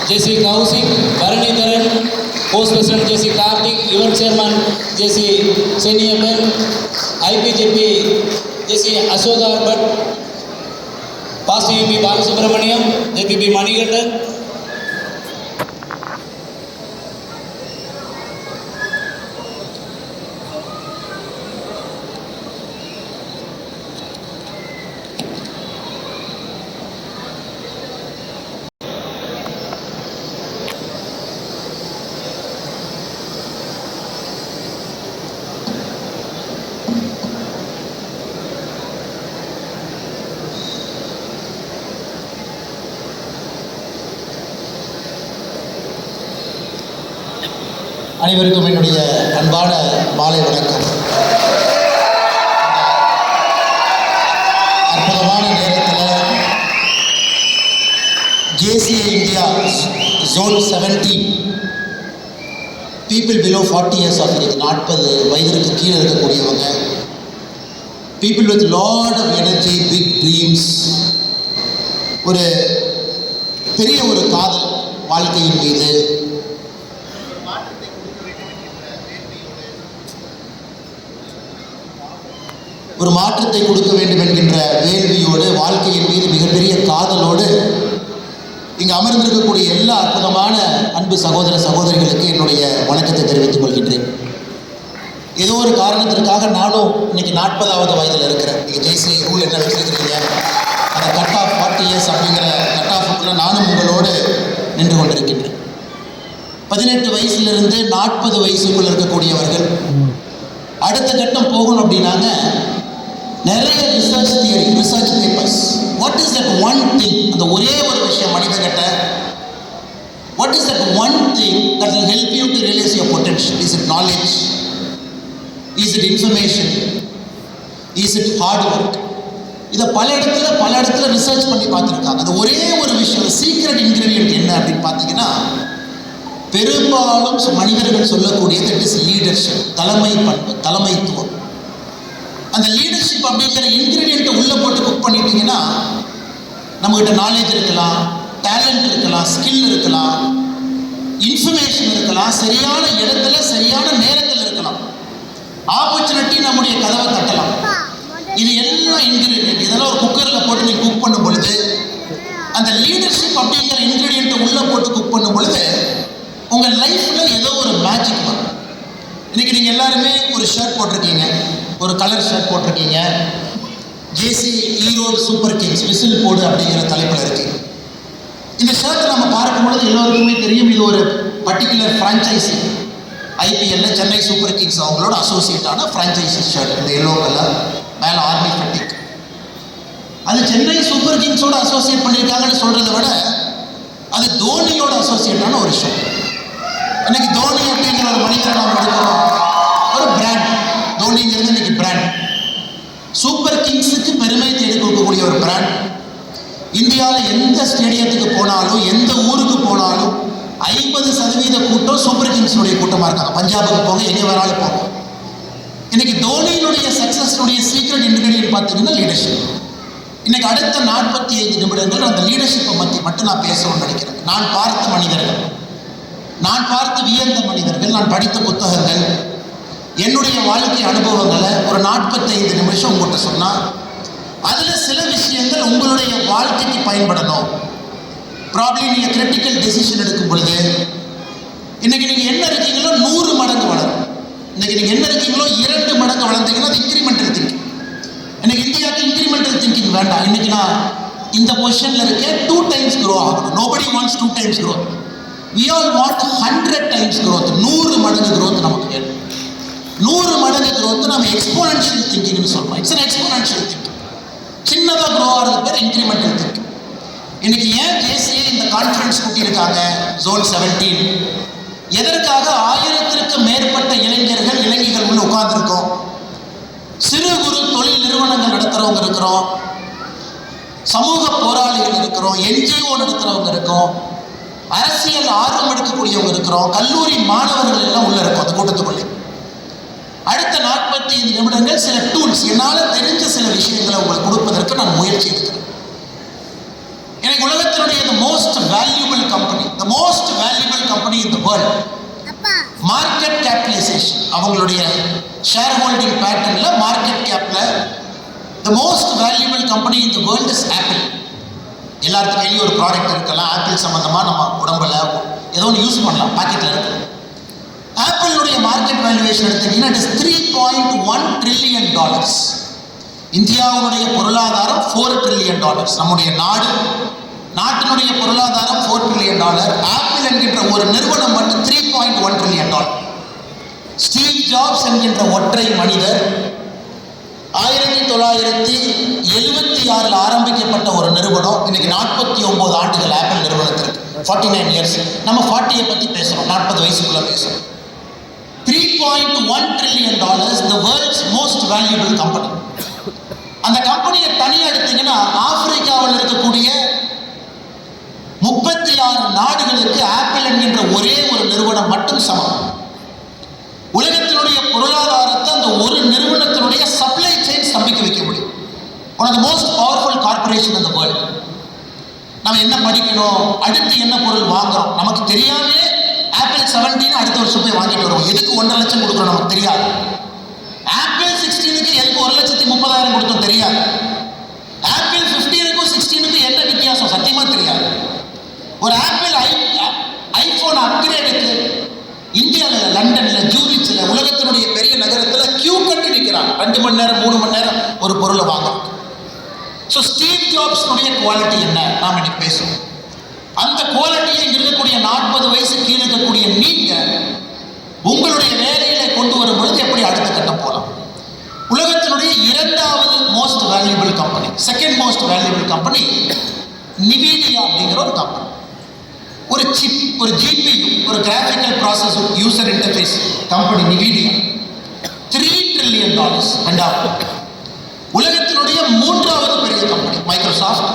ஜேசி Kaushik, Bharanidharan, past president JC Karthik, யுவன் chairman JC Chenniappan, IPJP JC அசோகார் பட், past UP Balasubramaniam, JPP Manikandan, அனைவருக்கும் என்னுடைய அன்பான மாலை வணக்கம். அற்புதமான நேரத்தில் JCA India zone 17 people below 40 years of age, 40 வயதிற்கு கீழே இருக்கக்கூடியவங்க, people with lot of energy, big dreams, ஒரு பெரிய ஒரு காதல் வாழ்க்கையின் மீது, ஒரு மாற்றத்தை கொடுக்க வேண்டும் என்கின்ற வேள்வியோடு, வாழ்க்கையின் மீது மிகப்பெரிய காதலோடு இங்கு அமர்ந்திருக்கக்கூடிய எல்லா அற்புதமான அன்பு சகோதர சகோதரிகளுக்கு என்னுடைய வணக்கத்தை தெரிவித்துக் கொள்கின்றேன். ஏதோ ஒரு காரணத்திற்காக நானும் இன்னைக்கு 40வது வயதில் இருக்கிறேன். நீங்கள் ஜேசி ரூல் என்ன வச்சிருக்கிறீங்க, அந்த கட் ஆஃப் 40 இயர்ஸ் அப்படிங்கிற கட் ஆஃபுக்குள்ள நானும் உங்களோடு நின்று கொண்டிருக்கின்றேன். 18 வயசுலேருந்து 40 வயசுக்குள்ள இருக்கக்கூடியவர்கள் அடுத்த கட்டம் போகணும் அப்படின்னாங்க நிறைய research theory, research papers. What is that one thing, அந்த ஒரே ஒரு விஷயம் மனிதகிட்ட, what is that one thing that will help you to realise your potential? Is it knowledge? Is it information? Is it hard work? இதை பல இடத்துல research பண்ணி பார்த்துருக்காங்க. அது ஒரே ஒரு விஷயம், சீக்ரெட் இன்கிரீடியன்ட் என்ன அப்படின்னு பார்த்தீங்கன்னா, பெரும்பாலும் மனிதர்கள் சொல்லக்கூடியது இட் இஸ் லீடர்ஷிப், தலைமை பண்பு, தலைமைத்துவம். அந்த லீடர்ஷிப் அப்படிங்கிற இன்கிரீடியண்ட்டை உள்ளே போட்டு குக் பண்ணிட்டீங்கன்னா, நம்மகிட்ட நாலேஜ் இருக்கலாம், டேலண்ட் இருக்கலாம், ஸ்கில் இருக்கலாம், இன்ஃபர்மேஷன் இருக்கலாம், சரியான இடத்துல சரியான நேரத்தில் இருக்கலாம், ஆப்பர்ச்சுனிட்டி நம்முடைய கதவை தட்டலாம். இது எல்லாம் இன்கிரீடியன்ட். இதெல்லாம் ஒரு குக்கரில் போட்டு நீங்கள் குக் பண்ணும் பொழுது, அந்த லீடர்ஷிப் அப்படிங்கிற இன்கிரீடியண்ட்டை உள்ளே போட்டு குக் பண்ணும் பொழுது உங்கள் லைஃப்பில் ஏதோ ஒரு மேஜிக் வரும். இன்றைக்கி நீங்கள் எல்லாருமே ஒரு ஷர்ட் போட்டிருக்கீங்க, ஒரு கலர் ஷர்ட் போட்டிருக்கீங்க. ஜேசி ஈரோடு சூப்பர் கிங்ஸ் விசில் போடு அப்படிங்கிற தலைப்பில் இருக்குது. இந்த ஷர்ட்டை நம்ம பார்க்கும்பொழுது எல்லோருக்குமே தெரியும், இது ஒரு பர்டிகுலர் ஃப்ரான்ச்சைசி. ஐபிஎல்ல சென்னை சூப்பர் கிங்ஸ் அவங்களோட அசோசியேட்டான ஃப்ரான்ச்சைசி ஷர்ட். இந்த எல்லோ கலர் மேலே ஆர்மி ஃபட்டிக். அது சென்னை சூப்பர் கிங்ஸோட அசோசியேட் பண்ணியிருக்காங்கன்னு சொல்கிறத விட அது தோனியோட அசோசியேட்டான ஒரு ஷர்ட். இன்னைக்கு தோனி அப்படிங்கிற ஒரு மனிதரை நாம் எடுக்கிறோம், ஒரு பிராண்ட். தோனிங்கிறது இன்னைக்கு பிராண்ட். சூப்பர் கிங்ஸுக்கு பெருமை தேடி கொடுக்கக்கூடிய ஒரு பிராண்ட். இந்தியாவில் எந்த ஸ்டேடியத்துக்கு போனாலும், எந்த ஊருக்கு போனாலும் 50% கூட்டம் சூப்பர் கிங்ஸுடைய கூட்டமாக இருக்காங்க. பஞ்சாபுக்கு போங்க, எங்கே வேணாலும் போங்க. இன்னைக்கு தோனியினுடைய சக்ஸஸ்னுடைய சீக்ரெட் இன்கிரீடியன்ட் பார்த்தீங்கன்னா லீடர்ஷிப். இன்னைக்கு அடுத்த 45 நிமிடங்கள் அந்த லீடர்ஷிப்பை பற்றி மட்டும் நான் பேசணும்னு நினைக்கிறேன். நான் பார்த்த மனிதர்கள், நான் பார்த்து வியந்த மனிதர்கள், நான் படித்த புத்தகங்கள், என்னுடைய வாழ்க்கை அனுபவங்களை ஒரு 45 நிமிஷம் உங்கள்கிட்ட சொன்னால் அதில் சில விஷயங்கள் உங்களுடைய வாழ்க்கைக்கு பயன்படணும். ப்ராப்ளி நீங்கள் கிரிட்டிக்கல் டெசிஷன் எடுக்கும் பொழுது இன்றைக்கி நீங்கள் என்ன இருக்கீங்களோ 100 மடங்கு வளரும். இன்றைக்கி நீங்கள் என்ன இருக்கீங்களோ 2 மடங்கு வளர்ந்தீங்கன்னா அது இன்க்ரிமெண்டல் திங்கிங். இன்னைக்கு இந்தியாவுக்கு இன்க்ரிமெண்டல் திங்கிங் வேண்டாம். இன்னைக்கு நான் இந்த பொசிஷனில் இருக்கேன், 2 டைம்ஸ் க்ரோ ஆகணும். Nobody wants 2 times growth. We all want 100 times growth. 100 மடங்கு க்ரோத் நமக்கு வேணும். 100 மடங்கு க்ரோத் நம்ம எக்ஸ்போனன்ஷியல் திங்கிங்னு சொல்றோம். It's an exponential thinking. சின்னதாக க்ரோ ஆகிறது பேர் இன்க்ரிமெண்டல் திங்கிங். இன்னைக்கு ஏன் ஜேசிஏ இந்த கான்ஃபரன்ஸ் கூட்டியிருக்காங்க ஜோன் 17? எதற்காக 1000த்திற்கும் மேற்பட்ட இளைஞர்கள் இளைஞர்கள் உள்ள உட்கார்ந்துருக்கோம். சிறு குறு தொழில் நிறுவனங்கள் நடத்துகிறவங்க இருக்கிறோம், சமூக போராளிகள் இருக்கிறோம், என்ஜிஓ நடத்துகிறவங்க இருக்கோம், அரசியல் ஆர்வம் எடுக்கக்கூடியவங்க இருக்கிறோம், கல்லூரி மாணவர்கள் எல்லாம் உள்ள இருக்கும் அந்த கூட்டத்துக்குள்ளே. அடுத்த 45 நிமிடங்கள் சில டூல்ஸ், என்னால் தெரிஞ்ச சில விஷயங்களை உங்களுக்கு கொடுப்பதற்கு நான் முயற்சி எடுக்கிறேன். எனக்கு உலகத்தில் உலகத்தினுடைய the most valuable company in the world, market capitalisation, அவங்களுடைய ஷேர் ஹோல்டிங் பேட்டர்ன்ல மார்க்கெட் கேப்ல the most valuable company in the world is Apple. எல்லாத்துக்கும் கையிலும் ஒரு ப்ராடக்ட் இருக்கலாம், ஆப்பிள் சம்பந்தமா நம்ம உடம்புல ஏதோ ஒன்று யூஸ் பண்ணலாம், பாக்கெட்ல இருக்கு. ஆப்பிளுடைய மார்க்கெட் வேல்யூவேஷன் எடுத்தீங்கன்னா இட் இஸ் $3.1 trillion. இந்தியாவுடைய பொருளாதாரம் $4 trillion. நம்முடைய நாட்டினுடைய பொருளாதாரம் $4 trillion. ஆப்பிள் என்கின்ற ஒரு நிறுவனம் மட்டும் $3.1 trillion. ஸ்டீவ் ஜாப்ஸ் என்கின்ற ஒற்றை மனிதர் 1976 ஆரம்பிக்கப்பட்ட ஒரு நிறுவனம் இன்னைக்கு 49 ஆண்டுகள் ஆப்பிள் நிறுவனத்திற்கு, 49 years. நம்ம 40 பத்தி பேசுறோம், 40 வயசுக்குள்ள பேசுறோம். $3.1 trillion, the world's most valuable company. அந்த கம்பெனியை தனியா எடுத்தீங்கன்னா ஆப்பிரிக்காவில் இருக்கக்கூடிய 36 நாடுகளுக்கு ஆப்பிள் என்கின்ற ஒரே ஒரு நிறுவனம் மட்டும் சமம். உலகத்தினுடைய பொருளாதாரத்தை அந்த ஒரு நிறுவனத்தினுடைய சப்ளை செயின் ஸ்தம்பிக்க வைக்க முடியும். One of the most powerful corporation in the world. நம்ம என்ன படிக்கணும், அடுத்து என்ன பொருள் வாங்குறோம் நமக்கு தெரியாமே ஆப்பிள் 17 அடுத்த வருஷம் போய் வாங்கிட்டு வருவோம். எதுக்கு 1.5 லட்சம் கொடுக்குறோம் நமக்கு தெரியாது. ஆப்பிள் 16க்கு எதுக்கு 1,30,000 கொடுத்தோம் தெரியாது. ஆப்பிள் 15க்கும் 16க்கும் என்ன வித்தியாசம் சத்தியமா தெரியாது. ஒரு ஆப்பிள் ஐபோன் அப்கிரேடுக்கு இந்தியாவில், லண்டனில், ஜூரிச்சில், உலகத்தினுடைய பெரிய நகரத்தில் கியூ கட்டி நிற்கிறாங்க 2 மணி நேரம் 3 மணி நேரம் ஒரு பொருளை வாங்குறோம். ஸோ ஸ்டீவ் ஜாப்ஸ்னுடைய குவாலிட்டி என்ன நாம் இன்னைக்கு பேசுவோம். அந்த குவாலிட்டியை இங்க இருக்கக்கூடிய 40 வயசு கீழே இருக்கக்கூடிய நீங்க உங்களுடைய வேலையில கொண்டு வரும் பொழுது எப்படி அடுத்த கட்டம் போகலாம். உலகத்தினுடைய 2வது most valuable company, second most valuable company நிவிடியா அப்படிங்கிற ஒரு கம்பெனி. ஒரு சிப், ஒரு ஜிபியு, ஒரு graphical process user interface company நிவிடியா. $3 trillion. உலகத்தினுடைய 3வது பெரிய கம்பெனி மைக்ரோசாஃப்ட்.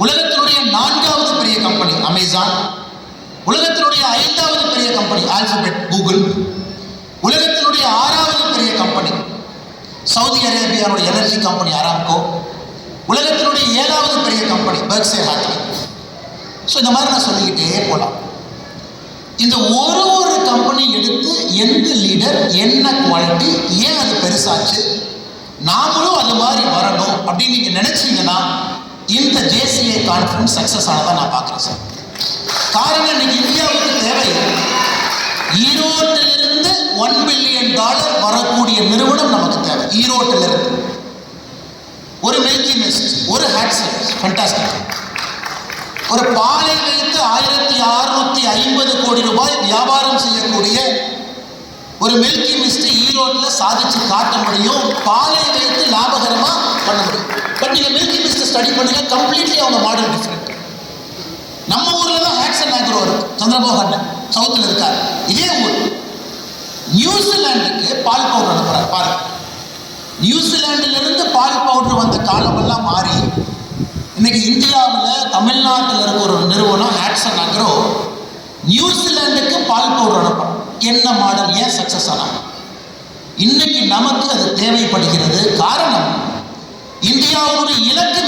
உலகத்தினுடைய 4வது பெரிய கம்பெனி அமேசான். உலகத்தினுடைய 5வது பெரிய கம்பெனி ஆல்பபெட் கூகுள். உலகத்தினுடைய 6வது பெரிய கம்பெனி சவுதி அரேபியாவுடைய எனர்ஜி கம்பெனி அராம்கோ. உலகத்தினுடைய 7வது பெரிய கம்பெனி பெர்க்ஷயர் ஹாத்வே. ஸோ இந்த மாதிரி நான் சொல்லிக்கிட்டே போகலாம். இந்த ஒரு கம்பெனி எடுத்து எந்த லீடர் என்ன குவாலிட்டி, ஏன் அது பெருசாச்சு, நாமளும் அது மாதிரி வரணும் அப்படின்னு நீங்க நினைச்சீங்கன்னா இந்த JCI கான்ஃபரன்ஸ் சக்சஸ் ஆனதான் நான் பார்க்குறேன் சார். காரணம் இன்னைக்கு இந்தியாவுக்கு தேவை ஈரோட்டிலிருந்து $1 billion வரக்கூடிய நிறுவனம் நமக்கு தேவை. ஈரோட்டிலிருந்து ஒரு மில்கி மிஸ்ட், ஒரு ஹேட்ஸன், ஃபண்டாஸ்டிக். ஒரு பாலை வைத்து 1650 கோடி ரூபாய் வியாபாரம் செய்யக்கூடிய ஒரு மில்கி மிஸ்ட் ஈரோட்டில் சாதிச்சு காட்ட முடியும். பாலை வைத்து லாபகரமா பண்ண முடியும். பட் நீங்க மில்கி மிஸ்ட் ஸ்டடி பண்ணுங்க, கம்ப்ளீட்லி அவங்க மாடல் டிஃப்ரெண்ட். நம்ம ஊர்ல தான் ஹேட்சன் ஆக்ரோ இருக்கு, சந்திரமோகன் சவுத்தில் இருக்காரு. இதே ஊர் நியூசிலாந்துக்கு பால் பவுடர் அனுப்புறாரு பாருங்க. நியூசிலாந்துல இருந்து பால் பவுடர் வந்த காலமெல்லாம் மாறி இன்னைக்கு இந்தியாவில் தமிழ்நாட்டில் இருக்க ஒரு நிறுவனம் ஹேட்சன் ஆக்ரோ நியூசிலாந்துக்கு பால் பவுடர் அனுப்புறோம். என்ன மாடல், ஏன் சக்சஸ் ஆனாங்க? இன்னைக்கு நமக்கு அது தேவைப்படுகிறது. காரணம் இந்தியாவுடைய இலக்கு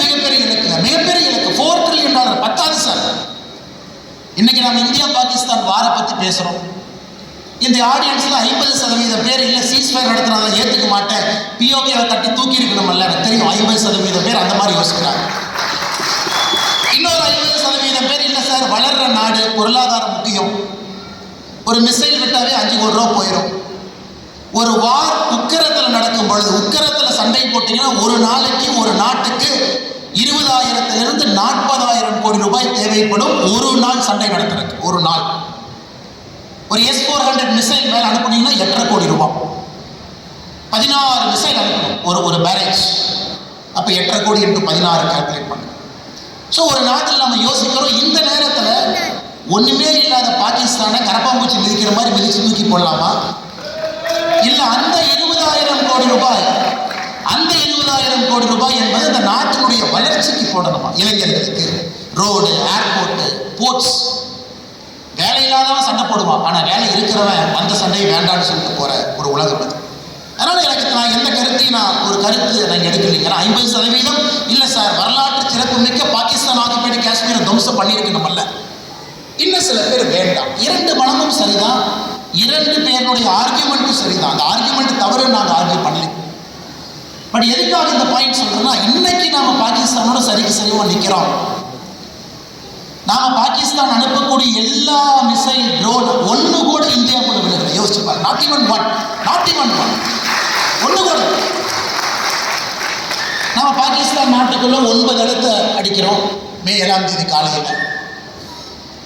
மிகப்பெரிய இலக்கு $4 trillion பத்தாது சார். இன்னைக்கு நம்ம இந்தியா பாகிஸ்தான் வார பத்தி பேசுறோம். இந்த ஆடியன்ஸ்ல 50% பேர் இல்ல சீஸ்ஃபயர் நடத்தினால ஏத்துக்க மாட்டேன், பிஓகேவை தட்டி தூக்கி இருக்கணும்ல. எனக்கு தெரியும் 50% பேர் அந்த மாதிரி யோசிக்கிறாங்க. இன்னொரு 50% பேர் இல்ல சார், வளர்ற நாடு, பொருளாதாரம் முக்கியம், ஒரு மிசைல் விட்டாவே 5 கோடி ரூபா போயிடும். ஒரு வார் உக்கிரத்தில் நடக்கும் பொழுது, உக்கிரத்தில் சண்டை போட்டீங்கன்னா ஒரு நாளைக்கு ஒரு நாட்டுக்கு 20,000 to 40,000 கோடி ரூபாய் தேவைப்படும். ஒரு நாள் சண்டை நடத்துறதுக்கு ஒரு நாள். ஒரு S-400 மிசைல் மேல அனுப்புனீங்கன்னா 8.5 கோடி ரூபாய். 16 மிசைல் அனுப்பணும் ஒரு பேரேஜ். அப்ப 8.5 கோடி into 16 கால்குலேட் பண்ணுங்க. ஸோ ஒரு நாட்டில் நம்ம யோசிக்கிறோம், இந்த நேரத்தில் ஒண்ணுமே இல்லாத பாகிஸ்தானை கரப்பாம்பூச்சி மிதிக்கிற மாதிரி மிதிச்சு தூக்கி போடலாமா? இல்ல அந்த 20,000 கோடி ரூபாய், அந்த 20,000 கோடி ரூபாய் என்பது இந்த நாட்டினுடைய வளர்ச்சிக்கு போடணுமா? இளைஞர்களுக்கு ரோடு, ஏர்போர்ட், போர்ட்ஸ். வேலை இல்லாதவன் சண்டை போடுவான், ஆனா வேலை இருக்கிறவன் அந்த சண்டையை வேண்டான்னு சொல்லிட்டு போற ஒரு உலகம் அது. அதனால் எனக்கு நான் எந்த கருத்தையும் ஒரு கருத்து நான் எடுக்கலைங்க. 50% இல்லை சார், வரலாற்று சிறப்பு மிக்க பாகிஸ்தான் ஆக்கிபைடு காஷ்மீரை துவம்சம் பண்ணியிருக்கு நம்மள. இன்னும் சில பேர் வேண்டாம். 2 மனமும் சரிதான், 2 பேருடைய ஆர்கியூமெண்ட்டும் சரிதான். அந்த ஆர்கியூமெண்ட் தவறு நாங்கள் ஆர்கியூ பண்ணல. பட் எதுக்காக இந்த பாயிண்ட் சொல்றேன்னா, இன்னைக்கு நாம பாகிஸ்தானோட சரிக்கு சரிவா நிற்கிறோம். நாம பாகிஸ்தான் அனுப்பக்கூடிய எல்லா மிசைல் ட்ரோன் ஒன்று கூட இந்தியாவுக்குள்ள விழுகல. யோசிச்சு பாருங்க. நாட் ஈவன் ஒன் ஒன்று கூட. நாம பாகிஸ்தான் நாட்டுக்குள்ள 9 இடத்தை அடிக்கிறோம் மே 7ஆம் தேதி காலையில்.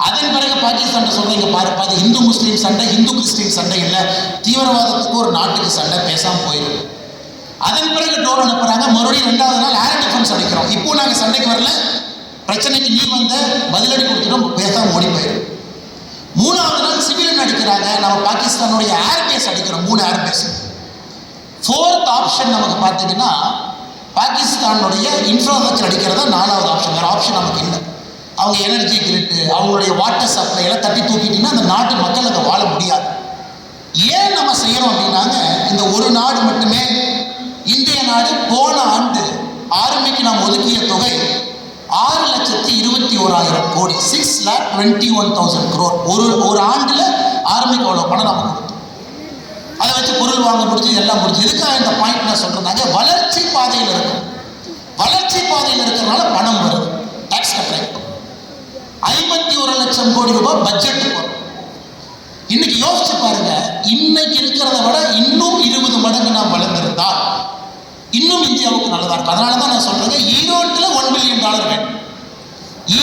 அதன் பிறகு பாகிஸ்தான் சொல்றீங்க பாரு, இந்து முஸ்லீம் சண்டை, இந்து கிறிஸ்டின் சண்டை இல்லை, தீவிரவாதத்துக்கு ஒரு நாட்டுக்கு சண்டை, பேசாம போயிடும். அதன் பிறகு ட்ரோன் அனுப்புறாங்க, மறுபடியும் 2வது நாள் ஏர் டிஃபென்ஸ் அடிக்கிறோம். இப்போ நாங்கள் சண்டைக்கு வரல, பிரச்சனைக்கு நீ வந்த பதிலடி கொடுத்துட்டோம், பேசாம ஓடி போயிடும். 3வது நாள் சிவிலியன் அடிக்கிறாங்க, நம்ம பாகிஸ்தானுடைய ஏர்பேஸ் அடிக்கிறோம், 3 ஏர்பேஸ். 4th ஆப்ஷன் நமக்கு பார்த்தீங்கன்னா பாகிஸ்தானுடைய இன்ஃப்ராஸ்ட்ரக்சர் அடிக்கிறதா 4வது ஆப்ஷன். வேற ஆப்ஷன் நமக்கு இல்லை. அவங்க எனர்ஜி கிரிட்டு, அவங்களுடைய வாட்டர் சப்ளை எல்லாம் தட்டி தூக்கிட்டீங்கன்னா அந்த நாட்டு மக்கள் அங்கே வாழ முடியாது. ஏன் நம்ம செய்யறோம் அப்படின்னாங்க, இந்த ஒரு நாடு மட்டுமே, இந்திய நாடு போன ஆண்டு ஆர்மிக்கு நாம் ஒதுக்கிய தொகை 6,21,000 கோடி, 6,21,000 crore. ஒரு ஆண்டுல ஆர்மிக்கு அவ்வளோ பணம் நம்ம கொடுத்தோம். அதை வச்சு பொருள் வாங்க முடிஞ்சு, எல்லாம் முடிஞ்சு. எதுக்காக இந்த பாயிண்ட் நான் சொல்றேன்னாங்க, வளர்ச்சி பாதையில் இருக்கும். வளர்ச்சி பாதையில் இருக்கிறதுனால பணம் வருது, டாக்ஸ் கட்டுறேன். 51 லட்சம் கோடி ரூபாய் பட்ஜெட் வரும். இன்னைக்கு யோசிச்சு பாருங்க, இன்னைக்கு இருக்கிறத விட இன்னும் 20 மடங்கு நாம் வளர்ந்திருந்தால் இன்னும் இந்தியாவுக்கு நல்லதா இருக்கும். அதனால தான் நான் சொல்றேன், ஈரோட்டில் $1 பில்லியன் வேணும்.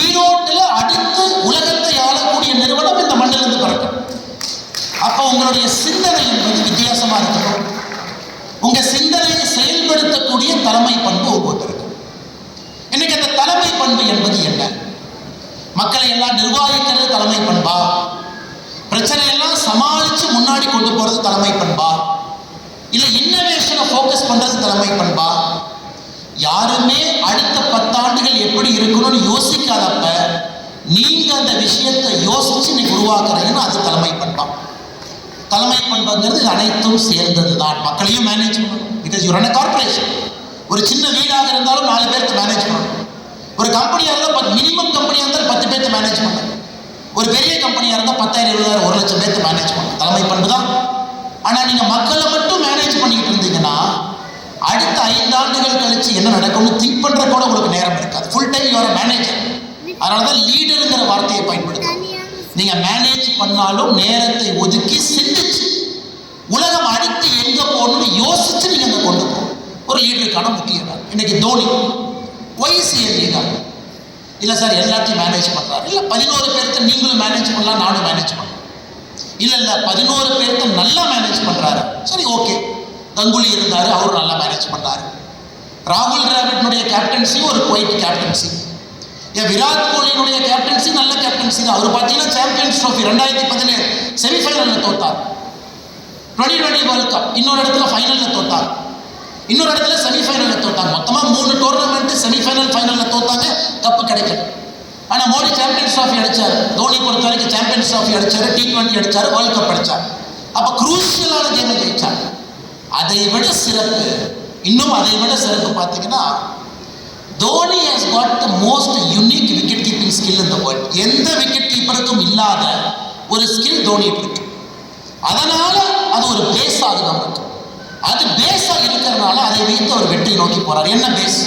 ஈரோட்டில் அடுத்து உலகத்தை ஆளக்கூடிய நிறுவனம் இந்த மண்ணிலிருந்து பிறக்கும். அப்ப உங்களுடைய சிந்தனை என்பது வித்தியாசமா இருக்கணும். உங்க சிந்தனையை செயல்படுத்தக்கூடிய தலைமை பண்பு ஒவ்வொருத்தருக்கும். இன்னைக்கு அந்த தலைமை பண்பு என்பது என்ன? மக்களை எல்லாம் நிர்வாகிக்கிறது தலைமை பண்பா? பிரச்சனையெல்லாம் சமாளிச்சு முன்னாடி கொண்டு போறது தலைமை பண்பா? இல்ல இன்னோவேஷனை ஃபோக்கஸ் பண்றது தலைமை பண்பா? யாருமே அடுத்த 10 ஆண்டுகள் எப்படி இருக்கணும்னு யோசிக்காதப்ப நீங்க அந்த விஷயத்தை யோசிச்சு நீங்க உருவாக்குறீங்கன்னா அது தலைமை பண்பா. தலைமை பண்புங்கிறது இது அனைத்தும் சேர்ந்தது தான். மக்களையும் மேனேஜ் பண்ணணும். Because you run a corporation. ஒரு சின்ன வீடாக இருந்தாலும் 4 பேருக்கு மேனேஜ் பண்ணணும். ஒரு கம்பெனியாக இருந்தால் மினிமம் கம்பெனியாக இருந்தால் 10 பேர்த்து மேனேஜ் பண்ணணும். ஒரு பெரிய கம்பெனியாக இருந்தால் 10,000, 20,000, 1 லட்சம் பேர்த்து மேனேஜ் பண்ணணும். தலைமை பண்பு தான். ஆனால் நீங்கள் மக்களை மட்டும் மேனேஜ் பண்ணிட்டு இருந்தீங்கன்னா அடுத்த 5 ஆண்டுகள் கழிச்சு என்ன நடக்கும்னு திங்க் பண்ணுற கூட உங்களுக்கு நேரம் இருக்காது. Full time you are manager. அதனால தான் லீடருங்கிற வார்த்தையை பயன்படுத்தும். நீங்க மேனேஜ் பண்ணாலும் நேரத்தை ஒதுக்கி சிந்திச்சு உலகம் அடுத்து எங்க போகணும்னு யோசிச்சு நீங்க அங்க கொண்டு போகணும். ஒரு லீடருக்கான முக்கியம். இன்னைக்கு தோனி ஒய்சிஎல் லீடர் இல்லை சார், எல்லாத்தையும் மேனேஜ் பண்றாரு. இல்லை 11 பேர்த்த நீங்களும் மேனேஜ் பண்ணலாம், நானும் மேனேஜ் பண்ணலாம். இல்லை 11 பேர்த்த நல்லா மேனேஜ் பண்றாரு. சரி, ஓகே. கங்குலி இருந்தாரு, அவரும் நல்லா மேனேஜ் பண்ணாரு. ராகுல் டிராவிட்னுடைய கேப்டன்சி ஒரு குவைட் கேப்டன்சி. விராட் கோலியினுடைய கேப்டன்சி நல்ல கேப்டன்சி தான். அவர் பார்த்தீங்கன்னா சாம்பியன்ஸ் ட்ரோஃபி 2017 செமிஃபைனலில் தோத்தார். 2020 வேர்ல்ட் கப் இன்னொரு இடத்துல ஃபைனலில் தோத்தார், இன்னொரு இடத்துல செமிஃபைனலில் தோத்தாங்க. மொத்தமாக 3 டோர்னமெண்ட் செமிஃபைனல் ஃபைனலில் தோத்தாங்க, கப்பு கிடைக்கல. ஆனால் மோடி சாம்பியன்ஸ் ட்ராஃபி அடிச்சார். தோனி பொறுத்த வரைக்கும் சாம்பியன்ஸ் ட்ராஃபி அடிச்சாரு, T20 அடிச்சாரு, வேர்ல்ட் கப் அடிச்சார். அப்போ குரூஷியலான கேமை ஜெயிச்சார். அதை விட சிறப்பு, இன்னும் அதை விட சிறப்பு பார்த்தீங்கன்னா, Dhoni has got the most unique wicket keeping skill in the world. எந்த விக்கெட் கீப்பருக்கும் இல்லாத ஒரு ஸ்கில் தோனிக்கு இருக்கு. அதனால அது ஒரு பேஸ் ஆகுது அவருக்கு. அது பேஸா இருக்கிறதுனால அதை வைத்து அவர் வெற்றி நோக்கி போறார். என்ன பேஸ்?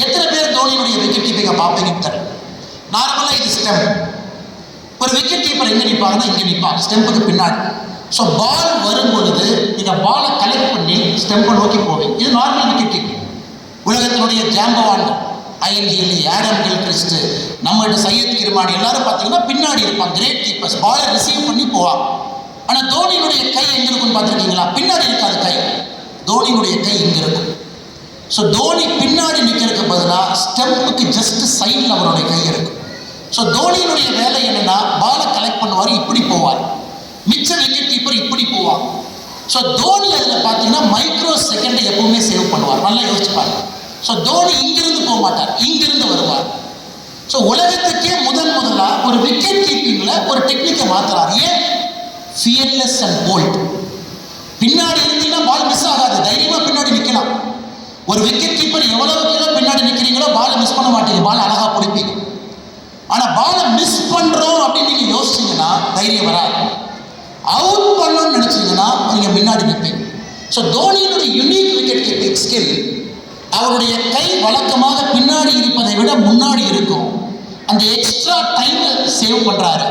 எத்தனை பேர் தோனியுடைய விக்கெட் கீப்பிங்க பார்ப்பீங்கன்னு தெரியல. நார்மலா இது ஸ்டெம்ப். ஒரு விக்கெட் கீப்பர் எங்க நிற்பாங்கன்னா இங்க நிற்பாங்க, ஸ்டெம்புக்கு பின்னாடி. ஸோ பால் வரும் பொழுது நீங்க பாலை கலெக்ட் பண்ணி ஸ்டெம்பை நோக்கி போவீங்க. இது நார்மல் விக்கெட் கீப்பிங். உலகத்தினுடைய ஜாம்பவான் ஐஎன் ஹீலி, ஆடம் கில்கிறிஸ்ட், நம்மகிட்ட சையத் கிர்மானி எல்லாரும் பார்த்தீங்கன்னா பின்னாடி இருப்பாங்க, கிரேட் கீப்பர்ஸ். பாலை ரிசீவ் பண்ணி போவாங்க. ஆனால் தோனியினுடைய கை எங்க இருக்குன்னு பார்த்துருக்கீங்களா? பின்னாடி இருக்காது கை. தோனியினுடைய கை இங்க இருக்கும். ஸோ தோனி பின்னாடி நிற்கிறதுக்கு பதிலாக ஸ்டெம்புக்கு ஜஸ்ட் சைடில் அவருடைய கை இருக்கும். ஸோ தோனியினுடைய வேலை என்னன்னா, பாலை கலெக்ட் பண்ணுவார், இப்படி போவார். மிச்ச விக்கெட் கீப்பர் இப்படி போவார். ஸோ தோனி அதில் பார்த்தீங்கன்னா மைக்ரோ செகண்டை எப்பவுமே சேவ் பண்ணுவார். நல்லா யோசிச்சுப்பார். ஸோ தோனி இங்கிருந்து போக மாட்டார், இங்கிருந்து வருவார். ஸோ உலகத்துக்கே முதலா ஒரு விக்கெட் கீப்பிங்ல ஒரு டெக்னிக்கை மாத்துறாரு. ஏன்? Fearless and bold. பின்னாடி இருந்தீங்கன்னா பால் மிஸ் ஆகாது, ஒரு விக்கெட் கீப்பர் எவ்வளவுக்கு பின்னாடி நிற்கிறீங்களோ பாலை மிஸ் பண்ண மாட்டீங்க, பால் அழகா பிடிப்பீங்க. ஆனா பாலை மிஸ் பண்றோம் அப்படின்னு நீங்க யோசிச்சீங்கன்னா தைரியம் வராது. அவுட் பண்ணணும்னு நினைச்சீங்கன்னா நீங்க முன்னாடி நிற்பீங்க. ஸோ தோனியினுடைய யூனிக் விக்கெட் கீப்பிங் ஸ்கில், அவருடைய கை வழக்கமாக பின்னாடி இருப்பதை விட முன்னாடி இருக்கும். அந்த எக்ஸ்ட்ரா டைமை சேவ் பண்றாரு.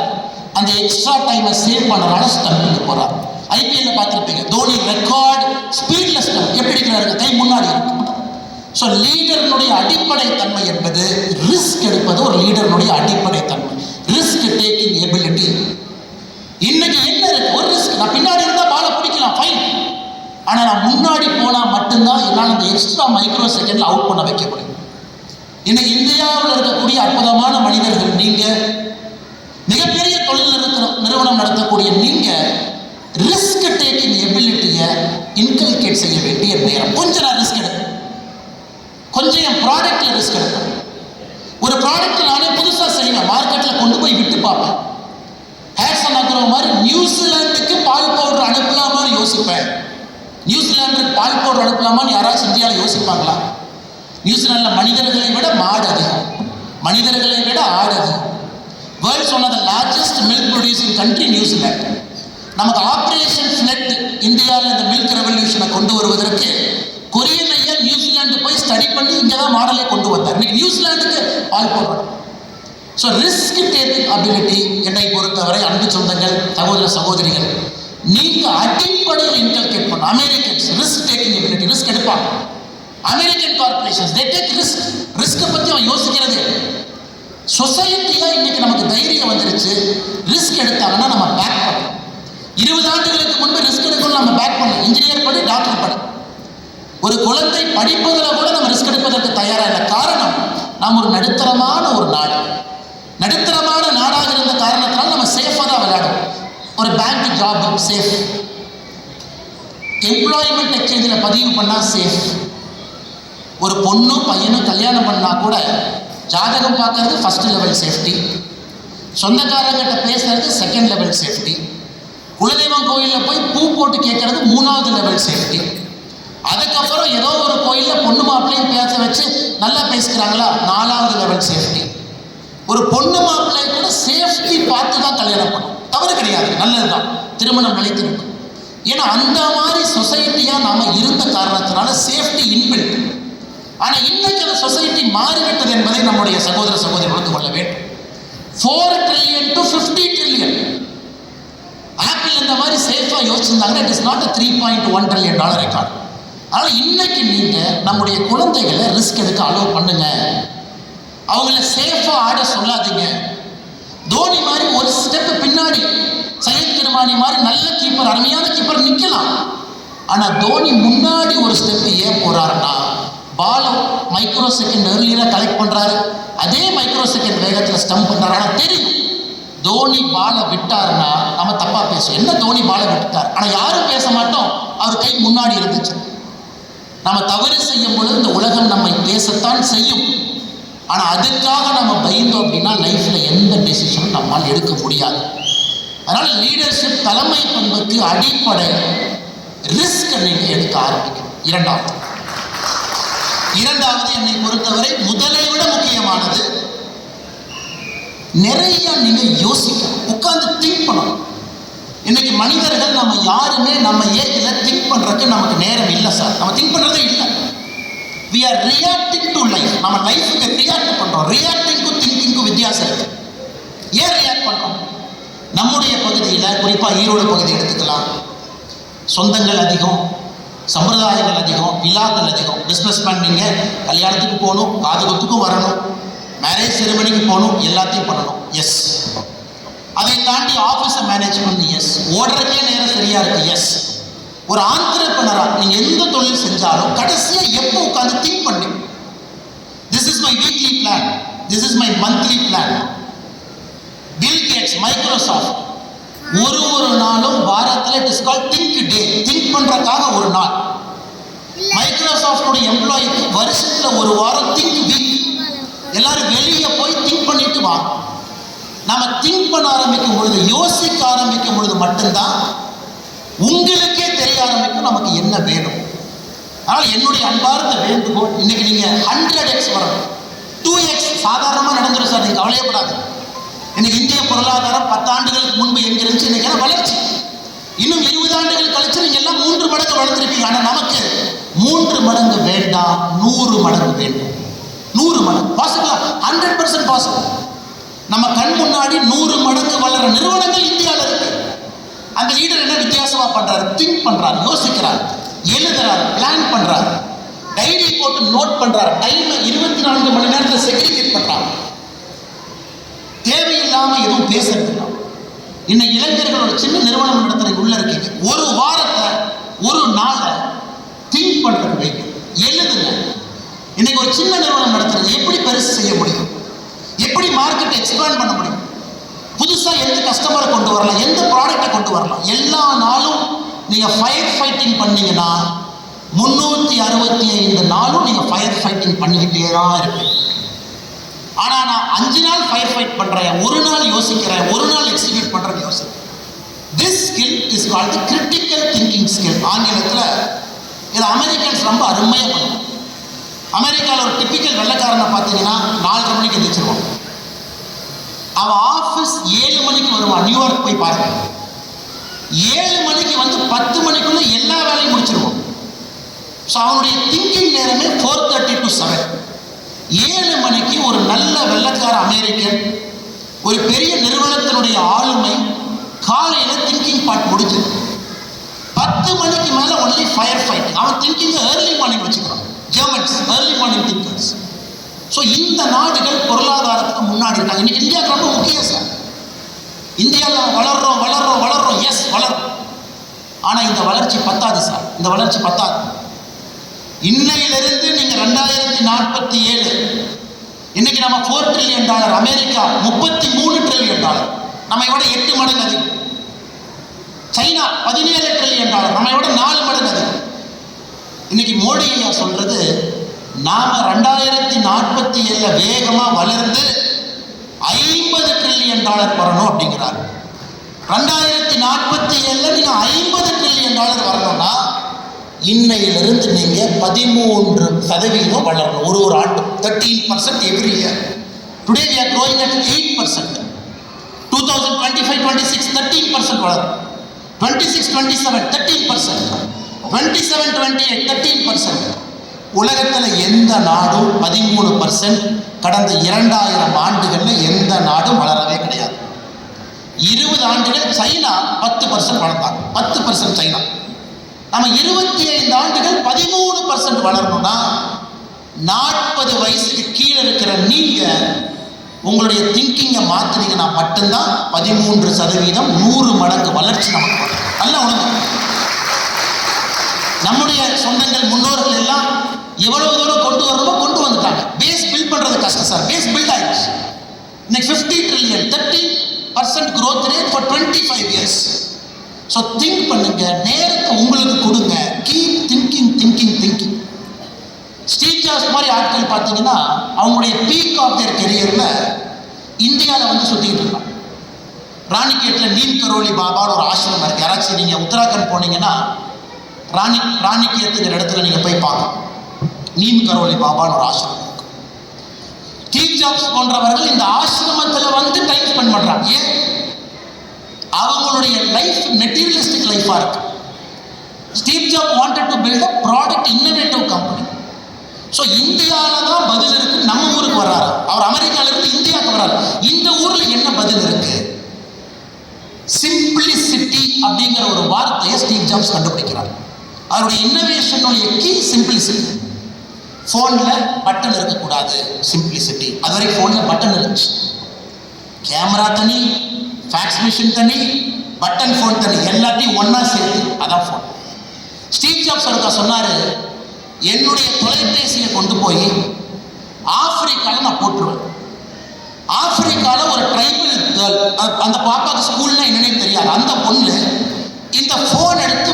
அந்த எக்ஸ்ட்ரா டைமை சேவ் பண்றதுனால ஸ்டம்பிங் போறாரு. ஐபிஎல்ல பார்த்துருப்பீங்க, தோனி ரெக்கார்ட் ஸ்பீட்ல ஸ்டம்ப் எப்படி இருக்கிறாரு, கை முன்னாடி இருக்கும். ஸோ லீடர்னுடைய அடிப்படை தன்மை என்பது ரிஸ்க் எடுப்பது ஒரு லீடர்னுடைய அடிப்படை தன்மை, ரிஸ்க் டேக்கிங் எபிலிட்டி. இன்னைக்கு என்ன இருக்கு, ஒரு ரிஸ்க், நான் பின்னாடி இருந்தால் பாலை பிடிக்கலாம் ஃபைன், ஆனால் நான் முன்னாடி போனால் மட்டும்தான் என்னால் அந்த எக்ஸ்ட்ரா மைக்ரோ செகண்ட்ல அவுட் பண்ண வைக்க முடியும். இன்னைக்கு இந்தியாவில் இருக்கக்கூடிய அற்புதமான மனிதர்கள், நீங்க மிகப்பெரிய தொழில் நிறுவனம் நடத்தக்கூடிய நீங்க ரிஸ்க் டேக்கிங் எபிலிட்டியை இன்கல்கேட் செய்ய வேண்டிய நேரம். கொஞ்சம் நான் ரிஸ்க் எடுப்பேன், கொஞ்சம் என் ப்ராடக்ட்ல ரிஸ்க் எடுப்பேன். ஒரு ப்ராடக்ட் நானே புதுசாக செய்வேன், மார்க்கெட்டில் கொண்டு போய் விட்டு பார்ப்பேன். ஹேட்சன் அக்ரோ மாதிரி நியூசிலாந்துக்கு பால் பவுடர் அனுப்பலாமான்னு யோசிப்பேன். நியூசிலாந்துக்கு பால் பவுடர் அனுப்பலாமான்னு யாராச்சும் இந்தியாவில் யோசிப்பாங்களா? நியூசிலாண்டில் மனிதர்களை விட மாடு அதிகம், மனிதர்களை விட ஆடு அதிகம். World's one of the largest milk producing country New Zealand. நமக்கு ஆப்ரேஷன் ஃப்ளட் இந்தியாவில் இந்த மில்க் ரெவல்யூஷனை கொண்டு வருவதற்கு கொரியன் ஐயா நியூசிலாந்து போய் ஸ்டடி பண்ணி இங்கே தான் மாடலை கொண்டு வந்தார். இன்னைக்கு நியூசிலாந்துக்கு பால் போடுறோம். ஸோ ரிஸ்க் டேக்கிங் அபிலிட்டி என்னை பொறுத்தவரை அன்பு சொந்தங்கள், சகோதர சகோதரிகள், நீங்க அடிப்படையில் இன்கல்கேட் பண்ண. Americans risk taking ability, risk எடுப்பாங்க. American corporations they take risk. ரிஸ்க்கை பற்றி அவன் யோசிக்கிறது. சொசைட்டியா இன்னைக்கு நமக்கு தைரியம் வந்துருச்சு, ரிஸ்க் எடுத்தாங்கன்னா நம்ம பேக் பண்ணணும். 20 ஆண்டுகளுக்கு முன்பு ரிஸ்க் எடுக்கணும், நம்ம பேக் பண்ணணும். இன்ஜினியர் படி, டாக்டர் படி, ஒரு குழந்தை படிப்பதில் கூட நம்ம ரிஸ்க் எடுப்பதற்கு தயாராக இல்லை. காரணம், நாம் ஒரு நடுத்தரமான ஒரு நாடு, நடுத்தரமான நாடாக இருந்த காரணத்தினால் நம்ம சேஃபாக தான் விளையாடும். ஒரு பேங்க் ஜாப் சேஃப், எம்ப்ளாய்மெண்ட் எக்ஸ்சேஞ்சில் பதிவு பண்ணால் சேஃப். ஒரு பொண்ணும் பையனும் கல்யாணம் பண்ணால் கூட ஜாதகம் பார்க்கறது ஃபர்ஸ்ட் லெவல் சேஃப்டி, சொந்தக்காரங்கிட்ட பேசுறது செகண்ட் லெவல் சேஃப்டி, குலதெய்வம் கோயிலில் போய் பூ போட்டு கேட்கறது 3வது லெவல் சேஃப்டி. அதுக்கப்புறம் ஏதோ ஒரு கோயிலில் பொண்ணு மாப்பிள்ளையும் பேச வச்சு நல்லா பேசுகிறாங்களா, 4வது லெவல் சேஃப்டி. ஒரு பொண்ணு மாப்பிள்ளை கூட சேஃப்டி பார்த்து தான் கல்யாணம் பண்ணும், தவறு கிடையாது, நல்லதுதான், திருமணம் நிலைத்திருக்கும். ஏன்னா அந்த மாதிரி சொசைட்டியா நாம இருந்த காரணத்தினால சேஃப்டி இன்பில்ட். ஆனா இன்னைக்கு அந்த சொசைட்டி மாறிவிட்டது என்பதை நம்முடைய சகோதர சகோதரி உணர்ந்து கொள்ள வேண்டும். 4 trillion to 50 trillion. ஆப்பிள் இந்த மாதிரி சேஃபா யோசிச்சிருந்தாங்கன்னா it is not a $3.1 trillion record. ஆனால் இன்னைக்கு நீங்க நம்முடைய குழந்தைகளை ரிஸ்க் எடுக்க அலோவ் பண்ணுங்க, அவங்கள சேஃபா ஆட சொல்லாதீங்க. தோனி மாதிரி ஒரு ஸ்டெப் பின்னாடி, சையத் கிர்மானி மாதிரி நல்ல கீப்பர், அருமையான கீப்பர் நிற்கலாம். ஆனா தோனி முன்னாடி ஒரு ஸ்டெப் ஏன் போறாருன்னா, பால் மைக்ரோ செகண்ட் ஏர்லியரா கலெக்ட் பண்றாரு, அதே மைக்ரோ செகண்ட் வேகத்தில் ஸ்டம்ப் பண்றாரு. ஆனா தெரியும் தோனி பாலை விட்டாருன்னா நம்ம தப்பா பேசுவோம், என்ன தோனி பாலை விட்டுட்டார், ஆனா யாரும் பேச மாட்டோம், அவர் கை முன்னாடி இருந்துச்சு. நம்ம தவறு செய்யும் பொழுது இந்த உலகம் நம்மை பேசத்தான் செய்யும். ஆனா அதுக்காக நம்ம பயந்தோம் அப்படின்னா லைஃப்ல எந்த டெசிஷனும் நம்மால் எடுக்க முடியாது. அதனால லீடர்ஷிப், தலைமை பண்புக்கு அடிப்படை ரிஸ்க் நீங்க எடுக்க ஆரம்பிக்கணும். இரண்டாவது என்னை பொறுத்தவரை முதலை விட முக்கியமானது, நிறைய நீங்க யோசிக்கணும், உட்கார்ந்து திங்க் பண்ணணும். இன்னைக்கு மனிதர்கள் நம்ம யாருமே நம்ம ஏஜ்ல திங்க் பண்றதுக்கு நமக்கு நேரம் இல்லை சார், நம்ம திங்க் பண்றதே இல்லை. we are reacting to life. நம்ம லைஃபுக்கு ரியாக்ட் பண்றோம். ரியாக்டிங்க்கு திங்கிங்க்கு வித்தியாசம் இருக்கு. ஏன் ரியாக்ட் பண்றோம்? நம்முடைய பகுதியில், குறிப்பா ஈரோடு பகுதி எடுத்துக்கலாம், சொந்தங்கள் அதிகம், சம்பிரதாயங்கள் அதிகம், விழாக்கள் அதிகம். பிஸ்னஸ் பண்ணீங்க, கல்யாணத்துக்கு போகணும், காது குத்துக்கும் வரணும், மேரேஜ் செரிமனிக்கு போகணும், எல்லாத்தையும் பண்ணணும், எஸ். அதை தாண்டி ஆஃபீஸை மேனேஜ் பண்ணி, எஸ். ஓடுறதுக்கே நேரம் சரியா இருக்கு, எஸ். ஒரு ஆண்டர்பிரனரா நீங்க எந்த தொழில் செஞ்சாலும் கடைசியா எப்போ உட்கார்ந்து திங்க் பண்ணி, this is my weekly plan, this is my monthly plan. Bill Gates, Microsoft ஒரு நாளும் வாரத்தில் it is called think day, think பண்றதுக்காக ஒரு நாள். மைக்ரோசாஃப்டோட எம்ப்ளாயிக்கு வருஷத்துல ஒரு வாரம் திங்க் வீக். எல்லாரும் வெளியே போய் திங்க் பண்ணிட்டு வாங்க. நம்ம திங்க் பண்ண ஆரம்பிக்கும் பொழுது, யோசிக்க ஆரம்பிக்கும் பொழுது மட்டும்தான் உங்களுக்கே தெரிய ஆரம்பிக்கும் நமக்கு என்ன வேணும். அதனால் என்னுடைய அன்பார்ந்த வேண்டுகோள், இன்னைக்கு நீங்க 100x வரணும். 2x சாதாரணமாக நடந்துடும் சார், நீங்க கவலையப்படாது. இன்னைக்கு இந்திய பொருளாதாரம் 10 ஆண்டுகளுக்கு முன்பு எங்க இருந்துச்சு, இன்னைக்கு வளர்ச்சி. இன்னும் 20 ஆண்டுகள் கழிச்சு நீங்க எல்லாம் 3 மடங்கு வளர்ந்துருப்பீங்க. ஆனா நமக்கு 3 மடங்கு வேண்டாம், 100 மடங்கு வேண்டும். 100 மடங்கு பாசிபிளா? 100% பாசிபிள். நம்ம கண் முன்னாடி 100 மடங்கு வளர நிறுவனங்கள் இந்தியாவில் இருக்கு. அந்த லீடர் என்ன வித்தியாசமா பண்றாரு? திங்க் பண்றாரு, யோசிக்கிறார், எழுதுறாரு, பிளான் பண்றாரு, டைரி போட்டு நோட் பண்றாரு, டைம் 24 மணி நேரத்தில் செக்ரிகேட் பண்றாங்க, தேவையில்லாம எதுவும் பேசுறது. இன்னைக்கு இளைஞர்கள் ஒரு சின்ன நிறுவனம் நடத்துறீங்க, உள்ள இருக்கீங்க, ஒரு வாரத்தை ஒரு நாளை திங்க் பண்றது வைங்க, எழுதுங்க. இன்னைக்கு ஒரு சின்ன நிறுவனம் நடத்துறது எப்படி பெருசு செய்ய முடியும், எப்படி மார்க்கெட் எக்ஸ்பேண்ட் பண்ண முடியும், புதுசா எந்த கஸ்டமரை கொண்டு வரலாம், எந்த ப்ராடக்டை கொண்டு வரலாம். எல்லா நாளும் நீங்க ஃபயர் ஃபைட்டிங் பண்ணீங்கன்னா 365 நாளும் நீங்க ஃபயர் ஃபைட்டிங் பண்ணிக்கிட்டே தான் இருப்பீங்க. ஆனா நான் 5 நாள் ஃபயர் ஃபைட் பண்றேன், ஒரு நாள் யோசிக்கிறேன், ஒரு நாள் எக்ஸிக்யூட் பண்றேன் யோசிக்கிறேன். This skill is called the critical thinking skill. ஆங்கிலத்தில் இது அமெரிக்கன்ஸ் ரொம்ப அருமையாக பண்ணுவாங்க. அமெரிக்காவில் ஒரு டிப்பிக்கல் வெள்ளைக்காரனை பார்த்தீங்கன்னா 4:30 மணிக்கு எந்திரிச்சிருவான். அவன் ஆஃபீஸ் 7 மணிக்கு வருவான். நியூயார்க் போய் பாருங்க, 7 மணிக்கு வந்து 10 மணிக்குள்ள எல்லா வேலையும் முடிச்சிருவான். ஸோ அவனுடைய திங்கிங் நேரமே 4:30 to 7. 7 மணிக்கு ஒரு நல்ல வெள்ளைக்கார அமெரிக்கன், ஒரு பெரிய நிறுவனத்தினுடைய ஆளுமை காலையில் திங்கிங் பார்ட் முடிச்சது. 10 மணிக்கு மேலே ஒன்லி ஃபயர் ஃபைட்டிங். அவன் திங்கிங் ஏர்லி மார்னிங் வச்சுக்கிறான். Germans early morning thinkers. So இந்த நாடுகள் பொருளாதாரத்துக்கு முன்னாடி இருக்காங்க. இன்னைக்கு இந்தியாவுக்கு ரொம்ப முக்கியம் சார். இந்தியாவில் வளர்றோம் வளர்றோம் வளர்றோம், எஸ் வளரும். ஆனால் இந்த வளர்ச்சி பத்தாது சார், இந்த வளர்ச்சி பத்தாது. இன்னையிலிருந்து நீங்க 2047 இன்னைக்கு நம்ம $4 trillion, அமெரிக்கா $33 trillion, நம்மை விட 8 மடங்கு அதிகம். சைனா $17 trillion, நம்மை விட 4 மடங்கு அதிகம். இன்னைக்கு மோடி ஐயா சொல்றது, நாம 2047 வேகமா வளர்ந்து $50 trillion வரணும் அப்படிங்கிறார். 2047 நீங்க $50 trillion வரணும்னா இன்னையிலிருந்து நீங்க 13% வளரணும். ஒரு ஆண்டு 13% every year. Today we are growing at 8%. 2025-26 13% வளரும். 26-27 13%. 27-28 13%. உலகத்தில் எந்த நாடும் 13%, கடந்த 2000 ஆண்டுகள்ல எந்த நாடும் வளரவே கிடையாது. 20 ஆண்டுகள் சைனா 10% வளர்ந்தாங்க, 10% சைனா. நம்ம 25 ஆண்டுகள் 13% வளரணும்னா 40 வயசுக்கு கீழே இருக்கிற நீங்க உங்களுடைய திங்கிங்கை மாத்தினீங்கன்னா மட்டும்தான் 13% 100 மடங்கு வளர்ச்சி நமக்கு வரும். நல்ல உணவு. நம்முடைய சொந்தங்கள் முன்னோர்கள் எல்லாம் எவ்வளவு தூரம் கொண்டு வரணுமோ கொண்டு வந்துட்டாங்க. பேஸ் பில்ட் பண்றது கஷ்டம் சார், பேஸ் பில்ட் ஆயிடுச்சு. இன்னைக்கு 50 trillion 30% growth rate for 25 years. So think பண்ணுங்க, நேரத்தை உங்களுக்கு கொடுங்க. Keep thinking thinking thinking. Steve jobs மாதிரி ஆட்கள் பார்த்தீங்கன்னா அவங்களுடைய பீக் ஆஃப் தேர் கெரியர்ல இந்தியாவில் வந்து சுத்திக்கிட்டு இருக்காங்க. ராணிகேட்டில் நீம் கரோலி பாபான்னு ஒரு ஆசிரமம் இருக்கு. யாராச்சும் நீங்க உத்தராகண்ட் போனீங்கன்னா ராணிகேத்துங்கிற இடத்துல நீங்க போய் பார்க்கணும். நீம் கரோலி பாபான்னு ஒரு ஆசிரமம் இருக்கு. ஸ்டீவ் ஜாப்ஸ் போன்றவர்கள் இந்த ஆசிரமத்தில் வந்து டைம் ஸ்பெண்ட் பண்றாங்க. ஏன்? அவங்களுடைய லைஃப் மெட்டீரியலிஸ்டிக் லைஃபா இருக்கு. Steve Job wanted to build a product innovative company. So இந்தியாவில் தான் பதில் இருக்கு. நம்ம ஊருக்கு வர்றாரு, அவர் அமெரிக்கால இருந்து இந்தியாவுக்கு வர்றாரு. இந்த ஊர்ல என்ன பதில் இருக்கு? சிம்பிளிசிட்டி அப்படிங்கிற ஒரு வார்த்தையை ஸ்டீவ் ஜாப்ஸ் கண்டுபிடிக்கிறார். அவருடைய இன்னோவேஷனுடைய கீ சிம்பிளிசிட்டி. ஃபோன்ல பட்டன் இருக்கக்கூடாது, சிம்பிளிசிட்டி. அதுவரை ஃபோன்ல பட்டன் இருந்துச்சு. கேமரா தனி, ஃபேக்ஸ் மிஷின் தனி, பட்டன் ஃபோன் தனி, எல்லாத்தையும் ஒன்னா சேர்த்து அதான் ஃபோன். ஸ்டீவ் ஜாப்ஸ் ஒருக்கா சொன்னாரு, என்னுடைய தொலைபேசியை கொண்டு போய் ஆப்பிரிக்காவில் நான் போட்டுருவேன். ஆப்பிரிக்காவில் ஒரு ட்ரைபல் கேர்ள், அந்த பாப்பாக்கு ஸ்கூல்னா என்னன்னு தெரியாது. அந்த பொண்ணு இந்த ஃபோன் எடுத்து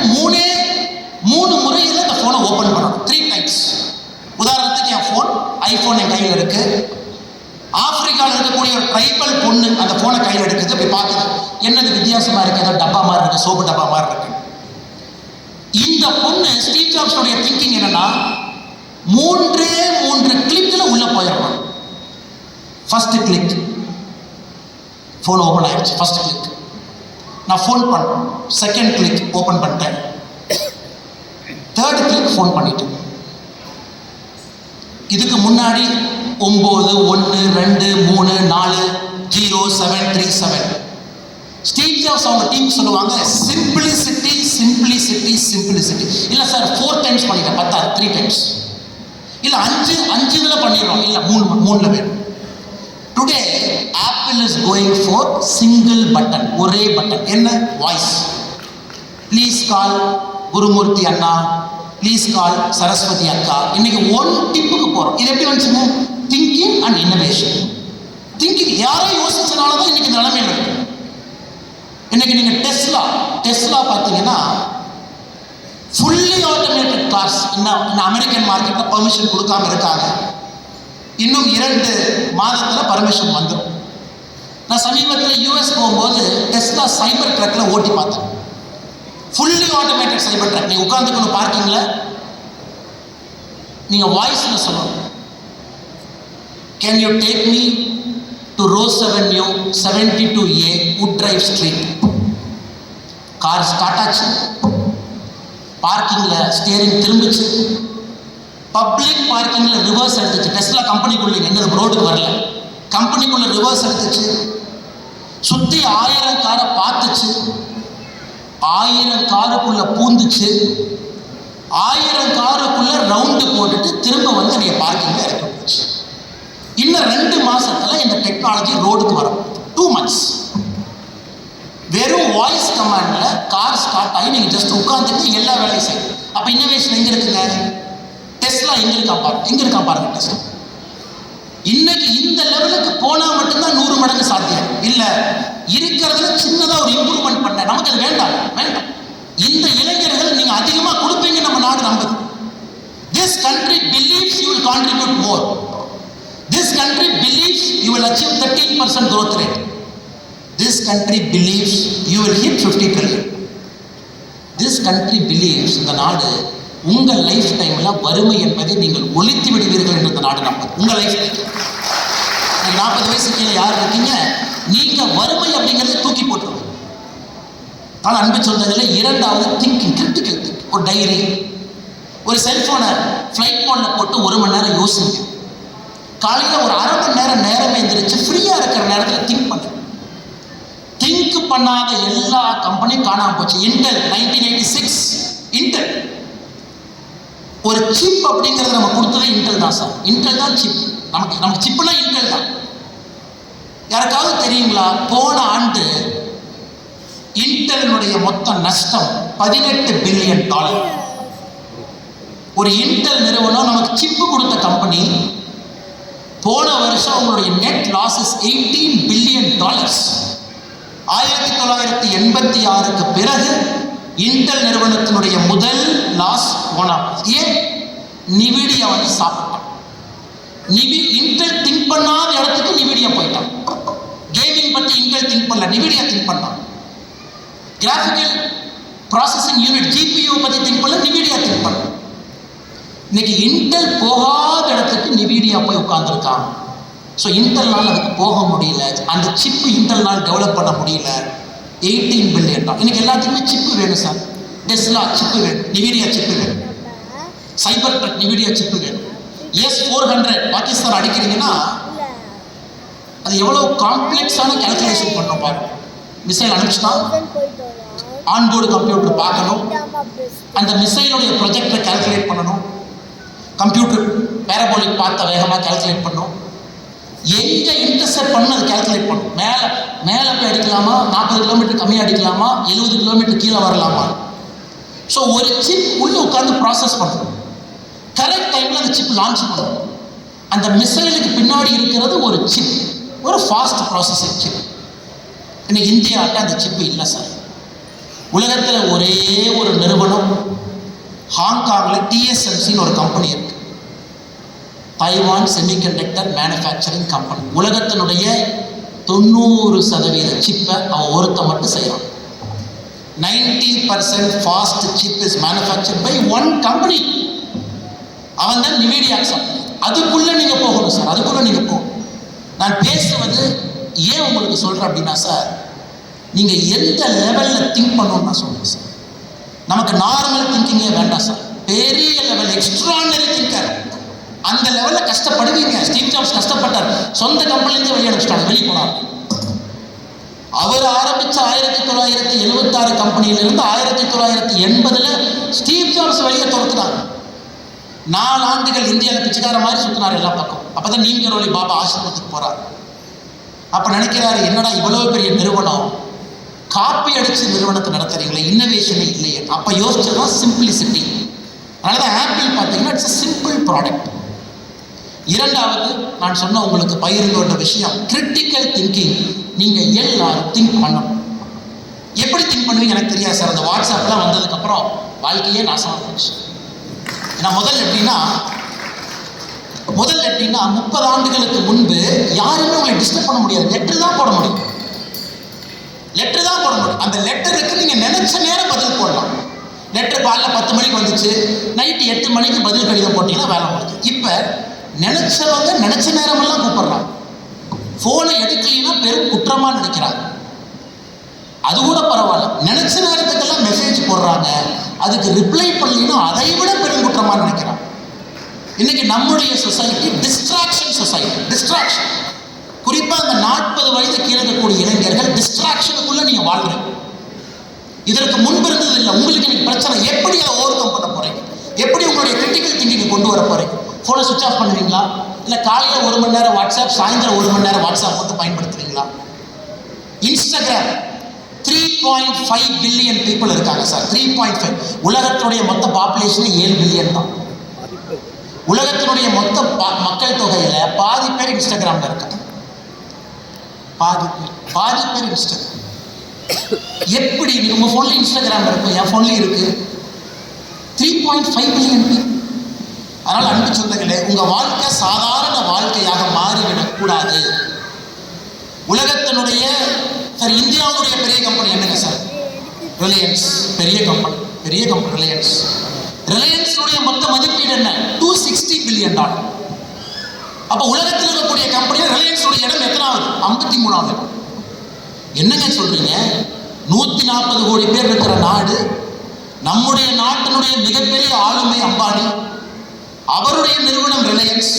மூணு முறையில் இந்த ஃபோனை ஓப்பன் பண்ணணும், 3 times. உதாரணத்துக்கு என் ஃபோன் ஐஃபோன் என் கையில் இருக்கு. ஆப்பிரிக்காவில் இருக்கக்கூடிய ஒரு ட்ரைபல் பொண்ணு அந்த ஃபோனை கையில் எடுக்குது, அப்படி பார்க்குது, என்னது வித்தியாசமா இருக்கு, ஏதோ டப்பா மாதிரி இருக்கு, சோப்பு டப்பா மாதிரி இருக்கு. இந்த பொண்ணு ஸ்டீவ் ஜாப்ஸோடைய திங்கிங் என்னன்னா, 3 கிளிக்ல உள்ள போயிடணும். ஃபர்ஸ்ட் கிளிக், ஃபோன் ஓப்பன் ஆயிடுச்சு. ஃபர்ஸ்ட் கிளிக், நான் ஃபோன் பண்ணேன். செகண்ட் கிளிக் ஓப்பன் பண்ணிட்டேன். தேர்ட் கிளிக் ஃபோன் பண்ணிட்டேன். இதுக்கு முன்னாடி 9 1 2 3 4 0 7 3 7. ஸ்டீவ் ஜாப்ஸ் அவங்க டீம் சொல்லுவாங்க சிம்பிளிசிட்டி சிம்பிளிசிட்டி சிம்பிளிசிட்டி. இல்லை சார் 4 டைம்ஸ் பண்ணிட்டேன், 3 டைம்ஸ். இல்லை 5 இதில் பண்ணிடுறோம். இல்லை 3 வேணும். Today Apple is going for single button, ஒரே பட்டன். என்ன? வாய்ஸ். ப்ளீஸ் கால் குருமூர்த்தி அண்ணா, ப்ளீஸ் கால் சரஸ்வதி அக்கா. இன்னைக்கு 1 டிப்புக்கு போகிறோம். இது எப்படி வந்துச்சுங்க? Thinking and innovation. திங்கிங் யாரோ யோசிச்சனால தான் இன்னைக்கு இந்த நிலைமையில் இருக்கு. இன்னைக்கு நீங்கள் டெஸ்லா பார்த்தீங்கன்னா ஃபுல்லி ஆட்டோமேட்டட் கார்ஸ் இந்த அமெரிக்கன் மார்க்கெட்டில் பர்மிஷன் கொடுக்காம இருக்காங்க. இன்னும் 2 மாதத்தில் பர்மிஷன் வந்துடும். நான் சமீபத்தில் யூஎஸ் போகும்போது டெஸ்லா சைபர் ட்ரக்கில் ஓட்டி பார்த்தேன். ஃபுல்லி ஆட்டோமேட்டட் சைபர் ட்ரக். நீங்கள் உட்காந்துக்கணும் பார்க்கிங்கில், நீங்கள் வாய்ஸில் சொல்லணும், can you take me to rose avenue 72A would drive street. Car start ஆச்சு, பார்க்கிங்கில் ஸ்டியரிங் திரும்பிச்சு, பப்ளிக் பார்க்கிங்கில் ரிவர்ஸ் எடுத்துச்சு. டெஸ்லா கம்பெனிக்குள்ளே எங்கள் ரோடுக்கு வரல, கம்பெனிக்குள்ளே ரிவர்ஸ் எடுத்துச்சு. சுற்றி 1000 காரை பார்த்துச்சு, 1000 காருக்குள்ளே பூந்துச்சு, 1000 காருக்குள்ளே ரவுண்டு போட்டுட்டு திரும்ப வந்து நீங்கள் பார்க்கிங்கில் இறக்கி போச்சு. இன்னும் 2 மாதத்தில் இந்த டெக்னாலஜி ரோடுக்கு வரும். 2 months. வெறும் வாய்ஸ் கமாண்டில் கார் ஸ்டார்ட் ஆகி நீங்கள் ஜஸ்ட் உட்காந்துட்டு எல்லா வேலையும் செய்யும். அப்போ இன்னோவேஷன் எங்கே இருக்குங்க? டெஸ்லா எங்கே இருக்கா பாருங்க டெஸ்லா. இன்னைக்கு இந்த லெவலுக்கு போனால் மட்டும்தான் 100 மடங்கு சாத்தியம். இல்லை இருக்கிறதுல சின்னதாக ஒரு இம்ப்ரூவ்மெண்ட் பண்ண நமக்கு அது வேண்டாம். இந்த இளைஞர்கள் நீங்கள் அதிகமாக கொடுப்பீங்க, நம்ம நாடு நம்புது. This country believes you will contribute more. This country believes you will achieve 13% growth rate. This country believes you will hit 50 trillion. This country believes இந்த நாடு உங்கள் லைஃப் டைமில் வறுமை என்பதை நீங்கள் ஒழித்து விடுவீர்கள் என்று இந்த நாடு நம்புது. உங்கள் லைஃப் டைம் 40 வயசு கீழே யார் இருக்கீங்க, நீங்கள் வறுமை அப்படிங்கிறத தூக்கி போட்டுருவோம். ஆனால் அன்பு சொந்தங்களில் 2வது திங்கிங், கிரிட்டிக்கல் திங்கிங். ஒரு டைரி, ஒரு செல்ஃபோனை ஃப்ளைட் மோடில் போட்டு 1 மணி நேரம் யோசிங்க. காலையில் ஒரு 1/2 மணி நேரம் நேரமே எந்திரிச்சு ஃப்ரீயாக இருக்கிற நேரத்தில் திங்க் பண்ணுங்க. திங்க் பண்ணாத எல்லா கம்பெனியும் காணாமல் போச்சு. இன்டெல் 1986 இன்டெல் ஒரு சிப் அப்படிங்கிறத நம்ம கொடுத்ததே இன்டெல் தான் சார். இன்டெல் தான் சிப். நமக்கு சிப்னா இன்டெல் தான். யாருக்காவது தெரியுங்களா? போன ஆண்டு இன்டெலினுடைய மொத்த நஷ்டம் $18 பில்லியன். ஒரு இன்டெல் நிறுவனம் நமக்கு சிப்பு கொடுத்த கம்பெனி, போன வருஷம் அவங்களுடைய நெட் லாஸஸ் $18 பில்லியன். 1986க்கு பிறகு இன்டெல் நிறுவனத்தினுடைய முதல் லாஸ் போனாங்க. ஏன்? நிவிடியா வந்து சாப்பிட்டான். இன்டெல் திங்க் பண்ணாத இடத்துக்கு நிவிடியா போயிட்டான். கேமிங் பற்றி இன்டெல் திங்க் பண்ணல, நிவிடியா திங்க் பண்ணான். கிராஃபிக்கல் ப்ராசஸிங் யூனிட் ஜிபியூ பற்றி திங்க் பண்ணல, நிவிடியா திங்க் பண்ண. இன்னைக்கு இன்டெல் போகாத இடத்துக்கு நிவிடியா போய் உட்கார்ந்துருக்கான். ஸோ இன்டெல்னால் அதுக்கு போக முடியல. அந்த சிப்பு இன்டெல்னால் டெவலப் பண்ண முடியல. $18 பில்லியன். இன்னைக்கு எல்லாத்துக்குமே சிப்பு வேணும் சார். டெஸ்லா சிப்பு வேணும், நிவிடியா சிப்பு வேணும், சைபர் ட்ரக் நிவிடியா சிப்பு வேணும். S-400 பாகிஸ்தான் அடிக்கிறீங்கன்னா அது எவ்வளோ காம்ப்ளெக்ஸான கேல்குலேஷன் பண்ணணும் பாருங்க. மிசைல் அனுப்பிச்சுட்டா ஆன்போர்டு கம்ப்யூட்டர் பார்க்கணும், அந்த மிசைலுடைய ப்ரொஜெக்டை கால்குலேட் பண்ணணும், கம்ப்யூட்டர் பேரபோலிக் பார்த்த வேகமாக கால்குலேட் பண்ணணும், எங்கே இன்டர்செப்ட் பண்ணணும் அது கால்குலேட் பண்ணணும். மேலே போய் அடிக்கலாமா, 40 கிலோமீட்டர் கம்மியாக அடிக்கலாமா, 70 கிலோமீட்டர் கீழே வரலாமா. ஸோ ஒரு சிப் உள்ளே உட்காந்து ப்ராசஸ் பண்ணணும், கரெக்ட் டைமில் அந்த சிப் லான்ச் பண்ணணும். அந்த மிசைலுக்கு பின்னாடி இருக்கிறது ஒரு சிப், ஒரு ஃபாஸ்ட் ப்ராசஸிங் சிப். இன்னைக்கு இந்தியாட்ட அந்த சிப்பு இல்லை சார். உலகத்தில் ஒரே ஒரு நிறுவனம் ஹாங்காங்கில் TSMCன்னு ஒரு கம்பெனி இருக்கு, தைவான் செமிகண்டக்டர் மேனுஃபேக்சரிங் கம்பெனி. உலகத்தினுடைய 90% சிப்பை அவன் ஒருத்த மட்டும் செய்கிறான். 90% fast chip is manufactured by one company. அவன் தான் நிவேடியாக்ஸ். அதுக்குள்ள நீங்க போகணும் சார், அதுக்குள்ள நீங்க போகணும். நான் பேசுவது ஏன் உங்களுக்கு சொல்றேன் அப்படின்னா சார், நீங்க எந்த லெவல்ல திங்க் பண்ணணும்னு நான் சொல்றேன் சார். நமக்கு நார்மல் திங்கிங்கே வேண்டாம் சார், பெரிய லெவல் எக்ஸ்ட்ரானரி திங்கர். அந்த லெவல்ல கஷ்டப்படுவீங்க. ஸ்டீவ் ஜாப்ஸ் கஷ்டப்பட்டார், சொந்த கம்பெனிலேருந்து வெளியே அனுப்பிச்சிட்டாங்க, வெளியே போனார். அவர் ஆரம்பிச்ச 1976 கம்பெனியிலிருந்து 1980 ஸ்டீவ் ஜாப்ஸ் வெளியே துரத்துனாங்க. 4 ஆண்டுகள் இந்தியாவில் பிச்சைக்கார மாதிரி சுத்தினார் எல்லா பக்கம். அப்பதான் நீம் கரோலி பாபா ஆசிரமத்துக்கு போறார். அப்ப நினைக்கிறாரு, என்னடா இவ்வளவு பெரிய நிறுவனம், காப்பி அடிச்சு நிறுவனத்தை நடத்துறீங்களே, இன்னோவேஷனே இல்லையே. அப்ப யோசிச்சதுதான் சிம்பிளிசிட்டி. அதனாலதான் ஆப்பிள் பார்த்தீங்கன்னா இட்ஸ் சிம்பிள் ப்ராடக்ட். இரண்டாவது நான் சொன்ன உங்களுக்கு பகிர்ந்த விஷயம் கிரிட்டிக்கல் திங்கிங். நீங்க எல்லாரும் திங்க் பண்ணணும். எப்படி திங்க் பண்ணுவீங்க எனக்கு தெரியாது சார். அந்த வாட்ஸ்அப்லாம் வந்ததுக்கு அப்புறம் வாழ்க்கையே நாசமா போச்சு. ஏன்னா முதல்ல எப்படின்னா 30 ஆண்டுகளுக்கு முன்பு யாருமே உங்களை டிஸ்டர்ப் பண்ண முடியாது. லெட்டர் தான் போட முடியும். அந்த லெட்டருக்கு நீங்க நினைச்ச நேரம் பதில் போடலாம். லெட்டர் காலைல 10 மணிக்கு வந்துச்சு, நைட்டு 8 மணிக்கு பதில் கடிதம் போட்டீங்கன்னா வேலை முடிஞ்சு. இப்ப நினைச்சவங்க நினைச்ச நேரமெல்லாம் கூப்பிடுறாங்க. போனை எடுக்கலைன்னா பெரும் குற்றமா நினைக்கிறாங்க. அது கூட பரவாயில்ல, நினைச்ச நேரத்துக்கெல்லாம் மெசேஜ் போடுறாங்க, அதுக்கு ரிப்ளை பண்ணலைன்னா அதை விட பெரும் குற்றமா நினைக்கிறாங்க. இன்னைக்கு நம்முடைய சொசைட்டி டிஸ்ட்ராக்ஷன் சொசைட்டி. டிஸ்ட்ராக்ஷன், குறிப்பா அந்த 40 வயது கீழே இருக்கக்கூடிய இளைஞர்கள் டிஸ்ட்ராக்ஷனுக்குள்ள நீங்க வாழ்றீங்க. இதற்கு முன்பு இருந்தது இல்லை. உங்களுக்கு இன்னைக்கு பிரச்சனை, எப்படி அதை ஓவர் கம் பண்ண போறீங்க? எப்படி உங்களுடைய கிரிட்டிக்கல் திங்கிங் கொண்டு வர போறீங்க? போனை சுவிச் ஆஃப் பண்ணுவீங்களா? இல்லை காலையில் 1 மணி நேரம் வாட்ஸ்அப், சாயந்தரம் 1 மணி நேரம் வாட்ஸ்அப் மட்டும் பயன்படுத்துவீங்களா? இன்ஸ்டாகிராம் 3.5 பில்லியன் பீப்புள் இருக்காங்க சார். 3.5. உலகத்தினுடைய மொத்த பாப்புலேஷன் 7 பில்லியன் தான். உலகத்தினுடைய மொத்த மக்கள் தொகையில பாதி பேர் இன்ஸ்டாகிராம்ல இருக்காங்க. பாதி பேர் இன்ஸ்டாகிராம். எப்படி உங்க போன்ல இன்ஸ்டாகிராம் இருக்கும், என் போன்ல இருக்கு. 3.5 பில்லியன் பீப்புள். அதனால அன்பு சொந்தங்களே, உங்க வாழ்க்கை சாதாரண வாழ்க்கையாக மாறிவிடக் கூடாது. உலகத்தினுடைய சார், இந்தியாவுடைய பெரிய கம்பெனி என்னங்க சார்? ரிலையன்ஸ். பெரிய கம்பெனி ரிலையன்ஸ். ரிலையன்ஸுடைய மொத்த மதிப்பீடு என்ன? $260 பில்லியன். அப்ப உலகத்தில் இருக்கக்கூடிய கம்பெனி ரிலையன்ஸுடைய இடம் எத்தனாவது? 53வது இடம். என்னங்க சொல்றீங்க? 140 கோடி பேர் இருக்கிற நாடு, நம்முடைய நாட்டினுடைய மிகப்பெரிய ஆளுமை அம்பானி, அவருடைய நிறுவனம் ரிலையன்ஸ்.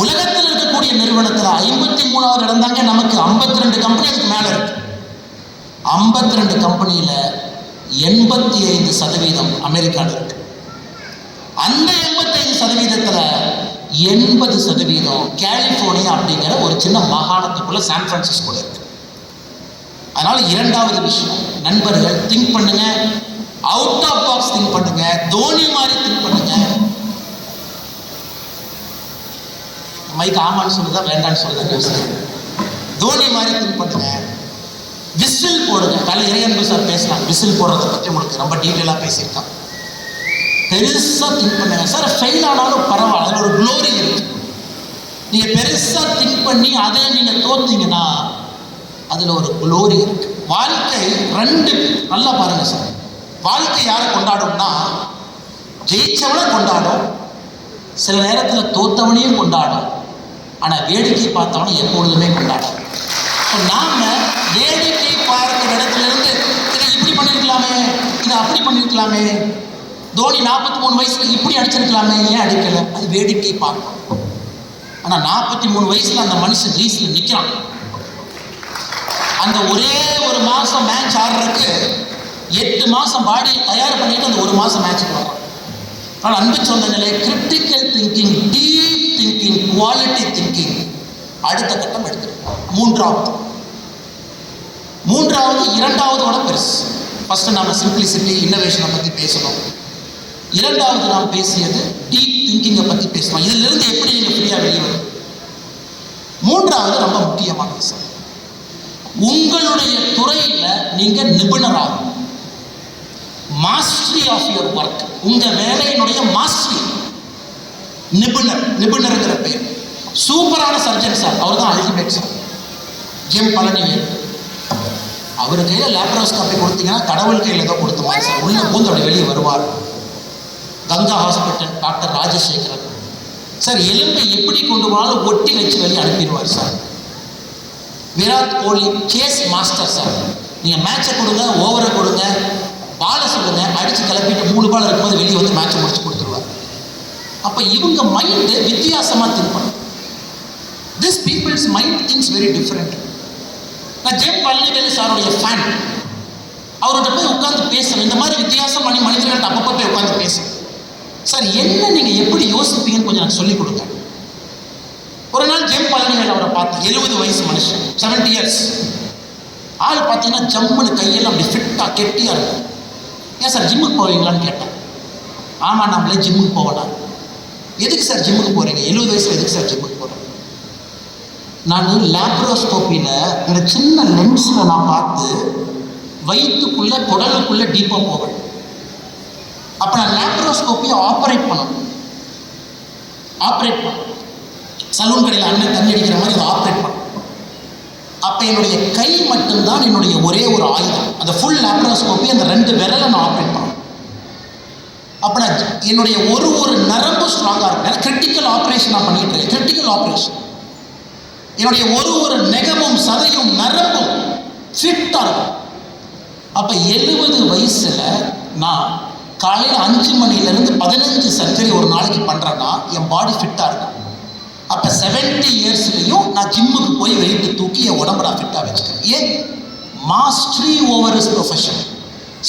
உலகத்தில் இருக்கக்கூடிய நிறுவனத்தில் 53வது இடம் தாங்க. நமக்கு 52 கம்பெனி அதுக்கு மேல இருக்கு. 52 கம்பெனியில 85% அமெரிக்காவில் இருக்கு. அந்த 85%த்துல 80% கலிபோர்னியா அப்படிங்கிற ஒரு சின்ன மாகாணத்துக்குள்ள சான் பிரான்சிஸ்கோ இருக்கு. அதனால இரண்டாவது விஷயம், நண்பர்கள் திங்க் பண்ணுங்க, அவுட் ஆஃப் பாக்ஸ் திங்க் பண்ணுங்க, தோனி மாதிரி திங்க் பண்ணுங்க. மைக் ஆமான்னு சொல்லுதா வேண்டான்னு சொல்லுதா? தோனி மாதிரி திங்க் பண்ணுங்க. விசில் போடுங்க. காலை இறையன்பு சார் பேசலாம், விசில் போடுறதை பற்றி உங்களுக்கு ரொம்ப டீட்டெயிலாக பேசியிருக்கான். பெருசா திங்க் பண்ணுங்க சார். ஃபெயில் ஆனாலும் பரவாயில்ல, அதில் ஒரு க்ளோரி இருக்கு. நீங்க பெருசா திங்க் பண்ணி அதை நீங்க தோத்தீங்கன்னா அதுல ஒரு க்ளோரி இருக்கு. வாழ்க்கை 2 நல்லா பாருங்க சார். வாழ்க்கை யாரை கொண்டாடும்னா, ஜெயிச்சவனை கொண்டாடும், சில நேரத்தில் தோத்தவனையும் கொண்டாடும், ஆனா வேடிக்கை பார்த்தவனை எப்பொழுதுமே கொண்டாடும். நாம வேடிக்கை பார்க்கிற இடத்துல இருந்து இதை இப்படி பண்ணிருக்கலாமே, இதை அப்படி பண்ணிருக்கலாமே, தோனி 43 வயசுல இப்படி அடிச்சிருக்கலாமே, ஏன் அடிக்கல? அது வேடிக்கை பார்க்கும். ஆனா 43 வயசுல அந்த மனுஷன் கிரீஸ்ல நிக்கிறான். அந்த ஒரே ஒரு மாசம் மேட்ச் ஆடுறதுக்கு 8 மாசம் பாடியை தயார் பண்ணிட்டு அந்த 1 மாசம் மேட்சுக்கு வர்றான். ஆனால் அன்பு சொந்தங்களே, critical thinking, deep thinking, quality thinking அடுத்த கட்டம் எடுத்துருக்கோம். மூன்றாவது இரண்டாவதோட பெருசு. ஃபர்ஸ்ட் நாம சிம்பிளிசிட்டி, இன்னோவேஷனை பத்தி பேசணும். இரண்டாவது நாம் பேசியது டீப் திங்கிங்கை பத்தி பேசணும். இதுல இருந்து எப்படி நீங்க ஃப்ரீயா வெளியே வரும். மூன்றாவது ரொம்ப முக்கியமானது சார், உங்களுடைய துறையில நீங்க நிபுணராகும். மாஸ்டரி ஆஃப் யுவர் ஒர்க், உங்க வேலையினுடைய மாஸ்டரி. நிபுணர்ங்கிற பேர். சூப்பரான சர்ஜன் சார், அவர் தான் அல்டிமேட் சார். ஜெம் பழனிவேல். அவர் கையில் லேப்ரோஸ்கோபி கொடுத்தீங்கன்னா கடவுள் கையில் ஏதோ கொடுத்த மாதிரி சார். உள்ள பூந்து அப்படி வெளியே வருவார். Ganga hospital doctor Rajasekaran sir எலும்பை எப்படி கொண்டு போனாலும் ஒட்டி வச்சு வெளியே அனுப்பிடுவார் sir. Virat Kohli chase master sir. நீங்கள் மேட்சை கொடுங்க, ஓவரை கொடுங்க, பாலை சொல்லுங்க, அடித்து கிளப்பிட்டு 3 பால் இருக்கும்போது வெளியே வந்து மேட்சை முடிச்சு கொடுத்துருவார். அப்போ இவங்க மைண்டு வித்தியாசமாக திங்க் பண்ணும். This peoples mind things very different. நான் ஜெம் பழனிவேலு சாருடைய ஃபேன். அவர்கிட்ட போய் உட்காந்து பேசணும். இந்த மாதிரி வித்தியாசம் பண்ணி மனிதர்கள்ட்ட அப்பப்போ போய் உட்காந்து பேசணும். சார் என்ன நீங்கள் எப்படி யோசிப்பீங்கன்னு கொஞ்சம் எனக்கு சொல்லிக் கொடுங்க. ஒரு நாள் ஜெம் பழனிவேலு அவரை பார்த்தேன். 70 வயசு மனுஷன், 70 இயர்ஸ். ஆள் பார்த்தீங்கன்னா ஜம்முன்னு கையெல்லாம் அப்படி ஃபிட்டாக கெட்டியாக இருக்கும். ஏன் சார் ஜிம்முக்கு போவீங்களான்னு கேட்டேன். ஆமாம், நம்மளே ஜிம்முக்கு போகலாம். எதுக்கு சார் ஜிம்முக்கு போகிறீங்க? 70 வயசில் எதுக்கு சார் ஜிம்முக்கு போகிறேன்? நான் லேப்ரோஸ்கோப்பியில் இந்த சின்ன லென்ஸில் நான் பார்த்து வயிற்றுக்குள்ளே குடலுக்குள்ளே டீப்பாக போவேன். அப்போ நான் லேப்ரோஸ்கோப்பியை ஆப்ரேட் பண்ணணும். சலூன் கடையில் அண்ணன் தண்ணி அடிக்கிற மாதிரி அதை ஆப்ரேட் பண்ணணும். அப்போ என்னுடைய கை மட்டும்தான் என்னுடைய ஒரே ஒரு ஆயுதம். அந்த ஃபுல் லேப்ரோஸ்கோப்பி அந்த 2 விரலை நான் ஆப்ரேட் பண்ணணும். அப்போ நான் என்னுடைய ஒரு நரம்பு ஸ்ட்ராங்காக இருக்கும். கிரிட்டிக்கல் ஆப்ரேஷன் நான் பண்ணிட்டு இருக்கேன். Critical operation. என்னுடைய ஒரு நெகமும் சதையும் நரம்பும் ஃபிட்டாக இருக்கும். அப்போ 70 வயசில் நான் காலையில் 5 மணிலேருந்து 15 சர்ஜரி ஒரு நாளைக்கு பண்ணுறேன்னா என் பாடி ஃபிட்டாக இருக்கும். அப்போ 70 இயர்ஸ்லையும் நான் ஜிம்முக்கு போய் வெயிட்டு தூக்கி என் உடம்பை நான் ஃபிட்டாக வச்சுக்கிறேன். ஏன்? Mastery over is profession.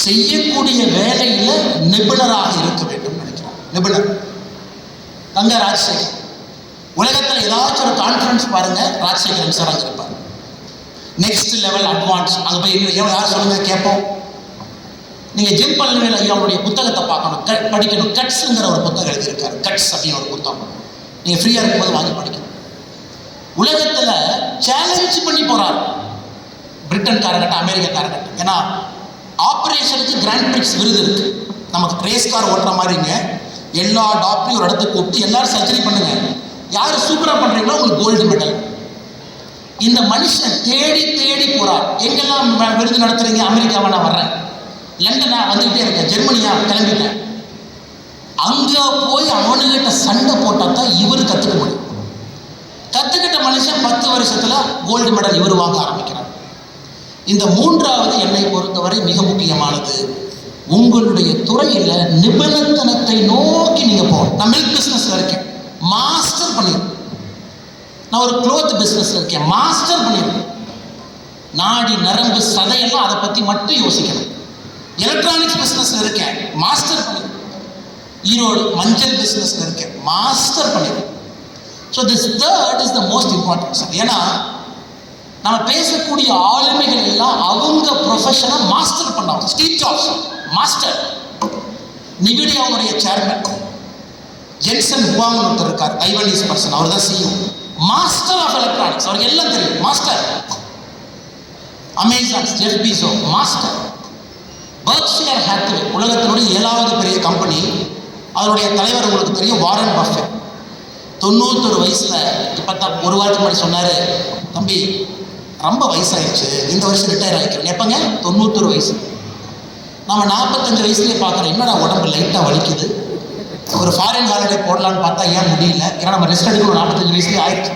செய்யக்கூடிய வேலையில் நிபுணராக இருக்க வேண்டும் நினைக்கிறேன். நிபுணர் கங்கா ராஜசேகர். உலகத்தில் ஏதாச்சும் ஒரு கான்ஃபரன்ஸ் பாருங்கள், ராஜசேகரன் சார் அங்கே இருப்பார். Next level advance. அங்கே போய் யார் சொல்லுங்கள் கேட்போம். நீங்கள் ஜிம் பழனிவேலு ஐயாவுடைய புத்தகத்தை பார்க்கணும், படிக்கணும். கட்ஸுங்கிற ஒரு புத்தகம் எழுதியிருக்காரு. கட்ஸ் அப்படின்னு ஒரு புத்தகம் நீங்கள் ஃப்ரீயாக இருக்கும்போது வாங்கி படிக்கணும். உலகத்தில் சேலஞ்ச் பண்ணி போகிறார் பிரிட்டன்காரங்கிட்ட, அமெரிக்காரங்கிட்ட. ஏன்னா ஆப்ரேஷனுக்கு கிராண்ட் பிரிக்ஸ் விருது இருக்குது. நமக்கு ரேஸ் கார் ஓட்டுற மாதிரிங்க எல்லா டாக்டரையும் ஒரு இடத்துக்கு கூப்பிட்டு எல்லாரும் சர்ஜரி பண்ணுங்க, யார் சூப்பராக பண்ணுறீங்களோ உங்களுக்கு கோல்டு மெடல். இந்த மனுஷன் தேடி போகிறார். எங்கெல்லாம் விருது நடத்துறீங்க? அமெரிக்காவை நான் வர்றேன், லண்டனா வந்துக்கிட்டே இருக்கேன், ஜெர்மனியா கிளம்பிட்டேன். அங்கே போய் அவனுக்கிட்ட சண்டை போட்டால் தான் இவர் கற்றுக்க முடியும். கற்றுக்கிட்ட மனுஷன் 10 வருஷத்தில் கோல்டு மெடல் இவர் வாங்க ஆரம்பிக்கிறார். இந்த 3வது என்னை பொறுத்தவரை மிக முக்கியமானது. உங்களுடைய துறையில் நிபுணத்தனத்தை நோக்கி நீங்கள் போகணும். நான் மில்க் பிஸ்னஸில் இருக்கேன், மாஸ்டர் பண்ணிடுறேன். நான் ஒரு க்ளோத் பிஸ்னஸில் இருக்கேன், மாஸ்டர் பண்ணிடுறேன். நாடி நரம்பு சதையெல்லாம் அதை பற்றி மட்டும் யோசிக்கணும். எலக்ட்ரானிக்ஸ் பிஸ்னஸில் இருக்கேன், மாஸ்டர் பண்ணிடுறேன். ஈரோடு மஞ்சள் பிஸ்னஸில் இருக்கேன், மாஸ்டர் பண்ணிடுறேன். So this third is the most important sir. ஏன்னா நம்ம பேசக்கூடிய ஆளுமைகள் எல்லாம் அவங்க ப்ரொஃபஷனை மாஸ்டர் பண்ணாங்க. ஸ்டீவ் ஜாப்ஸ் மாஸ்டர், நிவிடியாவுடைய சேர்மன் ஜென்சன் ஹுவாங்னு ஒருத்தர் இருக்கார், தைவானீஸ் பர்சன், அவர் தான் CEO, மாஸ்டர் ஆஃப் எலக்ட்ரானிக்ஸ். அவருக்கு எல்லாம் தெரியும், master. Amazon Jeff piezo master. Berkshire Hathaway உலகத்தினுடைய 7வது பெரிய கம்பெனி, அதனுடைய தலைவர் உங்களுக்கு தெரியும், வாரன் பஃபெட். 91 வயசில் இப்போ தான் ஒரு வாரத்துக்கு முன்னாடி சொன்னார், தம்பி ரொம்ப வயசாகிடுச்சு, இந்த வருஷம் ரிட்டையர் ஆகிக்கிறேன். எப்போங்க? 91 வயசு. நம்ம 45 வயசுலேயே பார்க்குறோம், என்னடா உடம்பு லைட்டாக வலிக்குது, ஒரு ஃபாரின் ஹாலிடே போடலான்னு பார்த்தா ஏன் முடியல, ஏன்னா நம்ம ரெஸ்ட் எடுக்கணும். 45 வயசுலேயே ஆயிடுச்சு.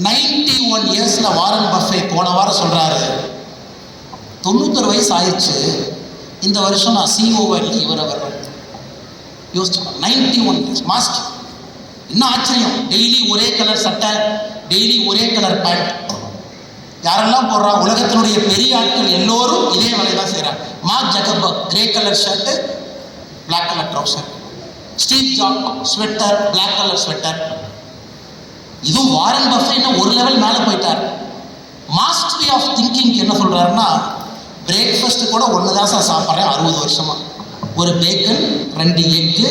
91 இயர்ஸில் வாரன் பஃபே போன வாரம் சொல்கிறாரு, 91 வயசு ஆயிடுச்சு, இந்த வருஷம் நான் CEO இல்லை, இவரை வர்றேன். யோசிச்சுக்கோ, 91 இயர்ஸ் மாஸ்டர். இன்னும் ஆச்சரியம், டெய்லி ஒரே கலர் சட்டை, டெய்லி ஒரே கலர் பேண்ட். யாரெல்லாம் போடுறான்? உலகத்தினுடைய பெரிய ஆட்கள் எல்லோரும் இதே வேலையை தான் செய்கிறாங்க. Mark Zuckerberg grey colour shirt, black colour trouser. Steve Job sweater, black colour sweater. இதுவும் வாரன் பஃபெட் ஒரு லெவல் மேலே போயிட்டார். மாஸ்டரி ஆஃப் திங்கிங் என்ன சொல்கிறாருன்னா, பிரேக்ஃபாஸ்ட்டு கூட ஒன்று தான் சார் சாப்பிட்றேன் 60 வருஷமாக. ஒரு பேக்கன், 2 எக்கு,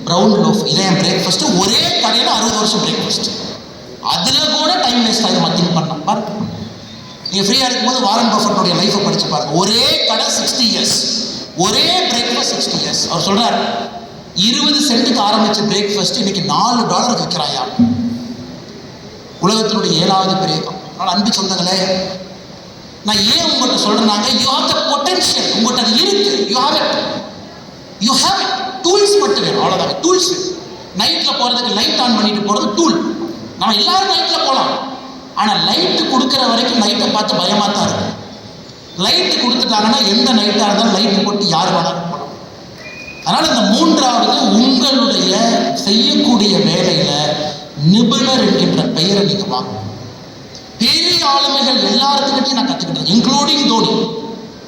ப்ரௌன் லோஃப், இதே என் பிரேக்ஃபாஸ்ட்டு. ஒரே கடையில் 60 வருஷம் பிரேக்ஃபாஸ்ட். அதில் கூட டைம் வேஸ்ட் ஆகி நம்ம திங்க் பண்ணோம். பாருங்க, நீங்கள் ஃப்ரீயாக இருக்கும்போது வாரன் பஃபெட்டோடைய லைஃப்பை படித்து பாருங்கள். ஒரே கடை 60 இயர்ஸ், ஒரே பிரேக்ஃபாஸ்ட் 60 இயர்ஸ். அவர் சொல்கிறார், 20 சென்ட்டுக்கு ஆரம்பித்த பிரேக்ஃபாஸ்ட் இன்னைக்கு $4 விற்கிறாயா. உலகத்தினுடைய 7வது பெரிய கம்பெனி. அதனால் அன்பு சொந்தங்களே, நான் ஏன் உங்கள்கிட்ட சொல்றேன்னாங்க, யூ ஹேவ் த பொட்டன்ஷியல், உங்கள்கிட்ட அது இருக்கு, யூ ஹேவ் இட், டூல்ஸ் மட்டும் வேணும், அவ்வளோதான். டூல்ஸ் நைட்டில் போகிறதுக்கு லைட் ஆன் பண்ணிட்டு போகிறது டூல். நம்ம எல்லாரும் நைட்டில் போகலாம், ஆனால் லைட்டு கொடுக்குற வரைக்கும் லைட்டை பார்த்து பயமாக தான் இருக்கும். லைட்டு கொடுத்துட்டாங்கன்னா எந்த நைட்டாக இருந்தாலும் லைட்டு போட்டு யார் வேணாலும் போகலாம். அதனால் இந்த மூன்றாவது, உங்களுடைய செய்யக்கூடிய வேலையில் நிபுணர் என்கின்ற பெயரை நீங்கள் வாங்க. பெரிய ஆளுமைகள் எல்லாத்துக்கிட்டையும் நான் கற்றுக்கிட்டேன், including Dhoni.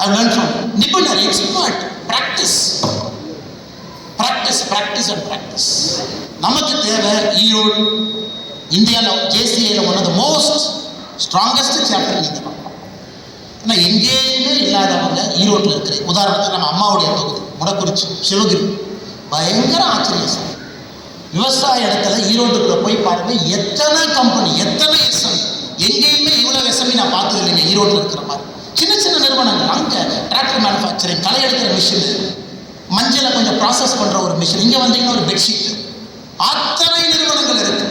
I learn from நிபுணர், expert, practice practice practice and practice. நமக்கு தேவை ஈரோடு, இந்தியாவில் ஜேசிஏல one of the most strongest chapter நீங்கள் தான். ஏன்னா எங்கேயுமே இல்லாதவங்க ஈரோட்டில் இருக்கிற, உதாரணத்துக்கு நம்ம அம்மாவுடைய தொகுதி முடக்குறிச்சி, சிவகிரி, பயங்கர ஆச்சரியம் சார். விவசாய இடத்துல ஈரோட்டுக்குள்ள போய் பாருங்க, எத்தனை கம்பெனி, எத்தனை எஸ்எம், எங்கேயுமே இவ்வளோ எஸ்எம்இ நான் பார்த்தது இல்லைங்க ஈரோட்டில் இருக்கிற மாதிரி. சின்ன சின்ன நிறுவனங்கள், அங்கே டிராக்டர் மேனுஃபேக்சரிங், களை எடுக்கிற மிஷின், மஞ்சளை கொஞ்சம் ப்ராசஸ் பண்ணுற ஒரு மிஷின், இங்கே வந்தீங்கன்னா ஒரு பெட்ஷீட், அத்தனை நிறுவனங்கள் இருக்கு.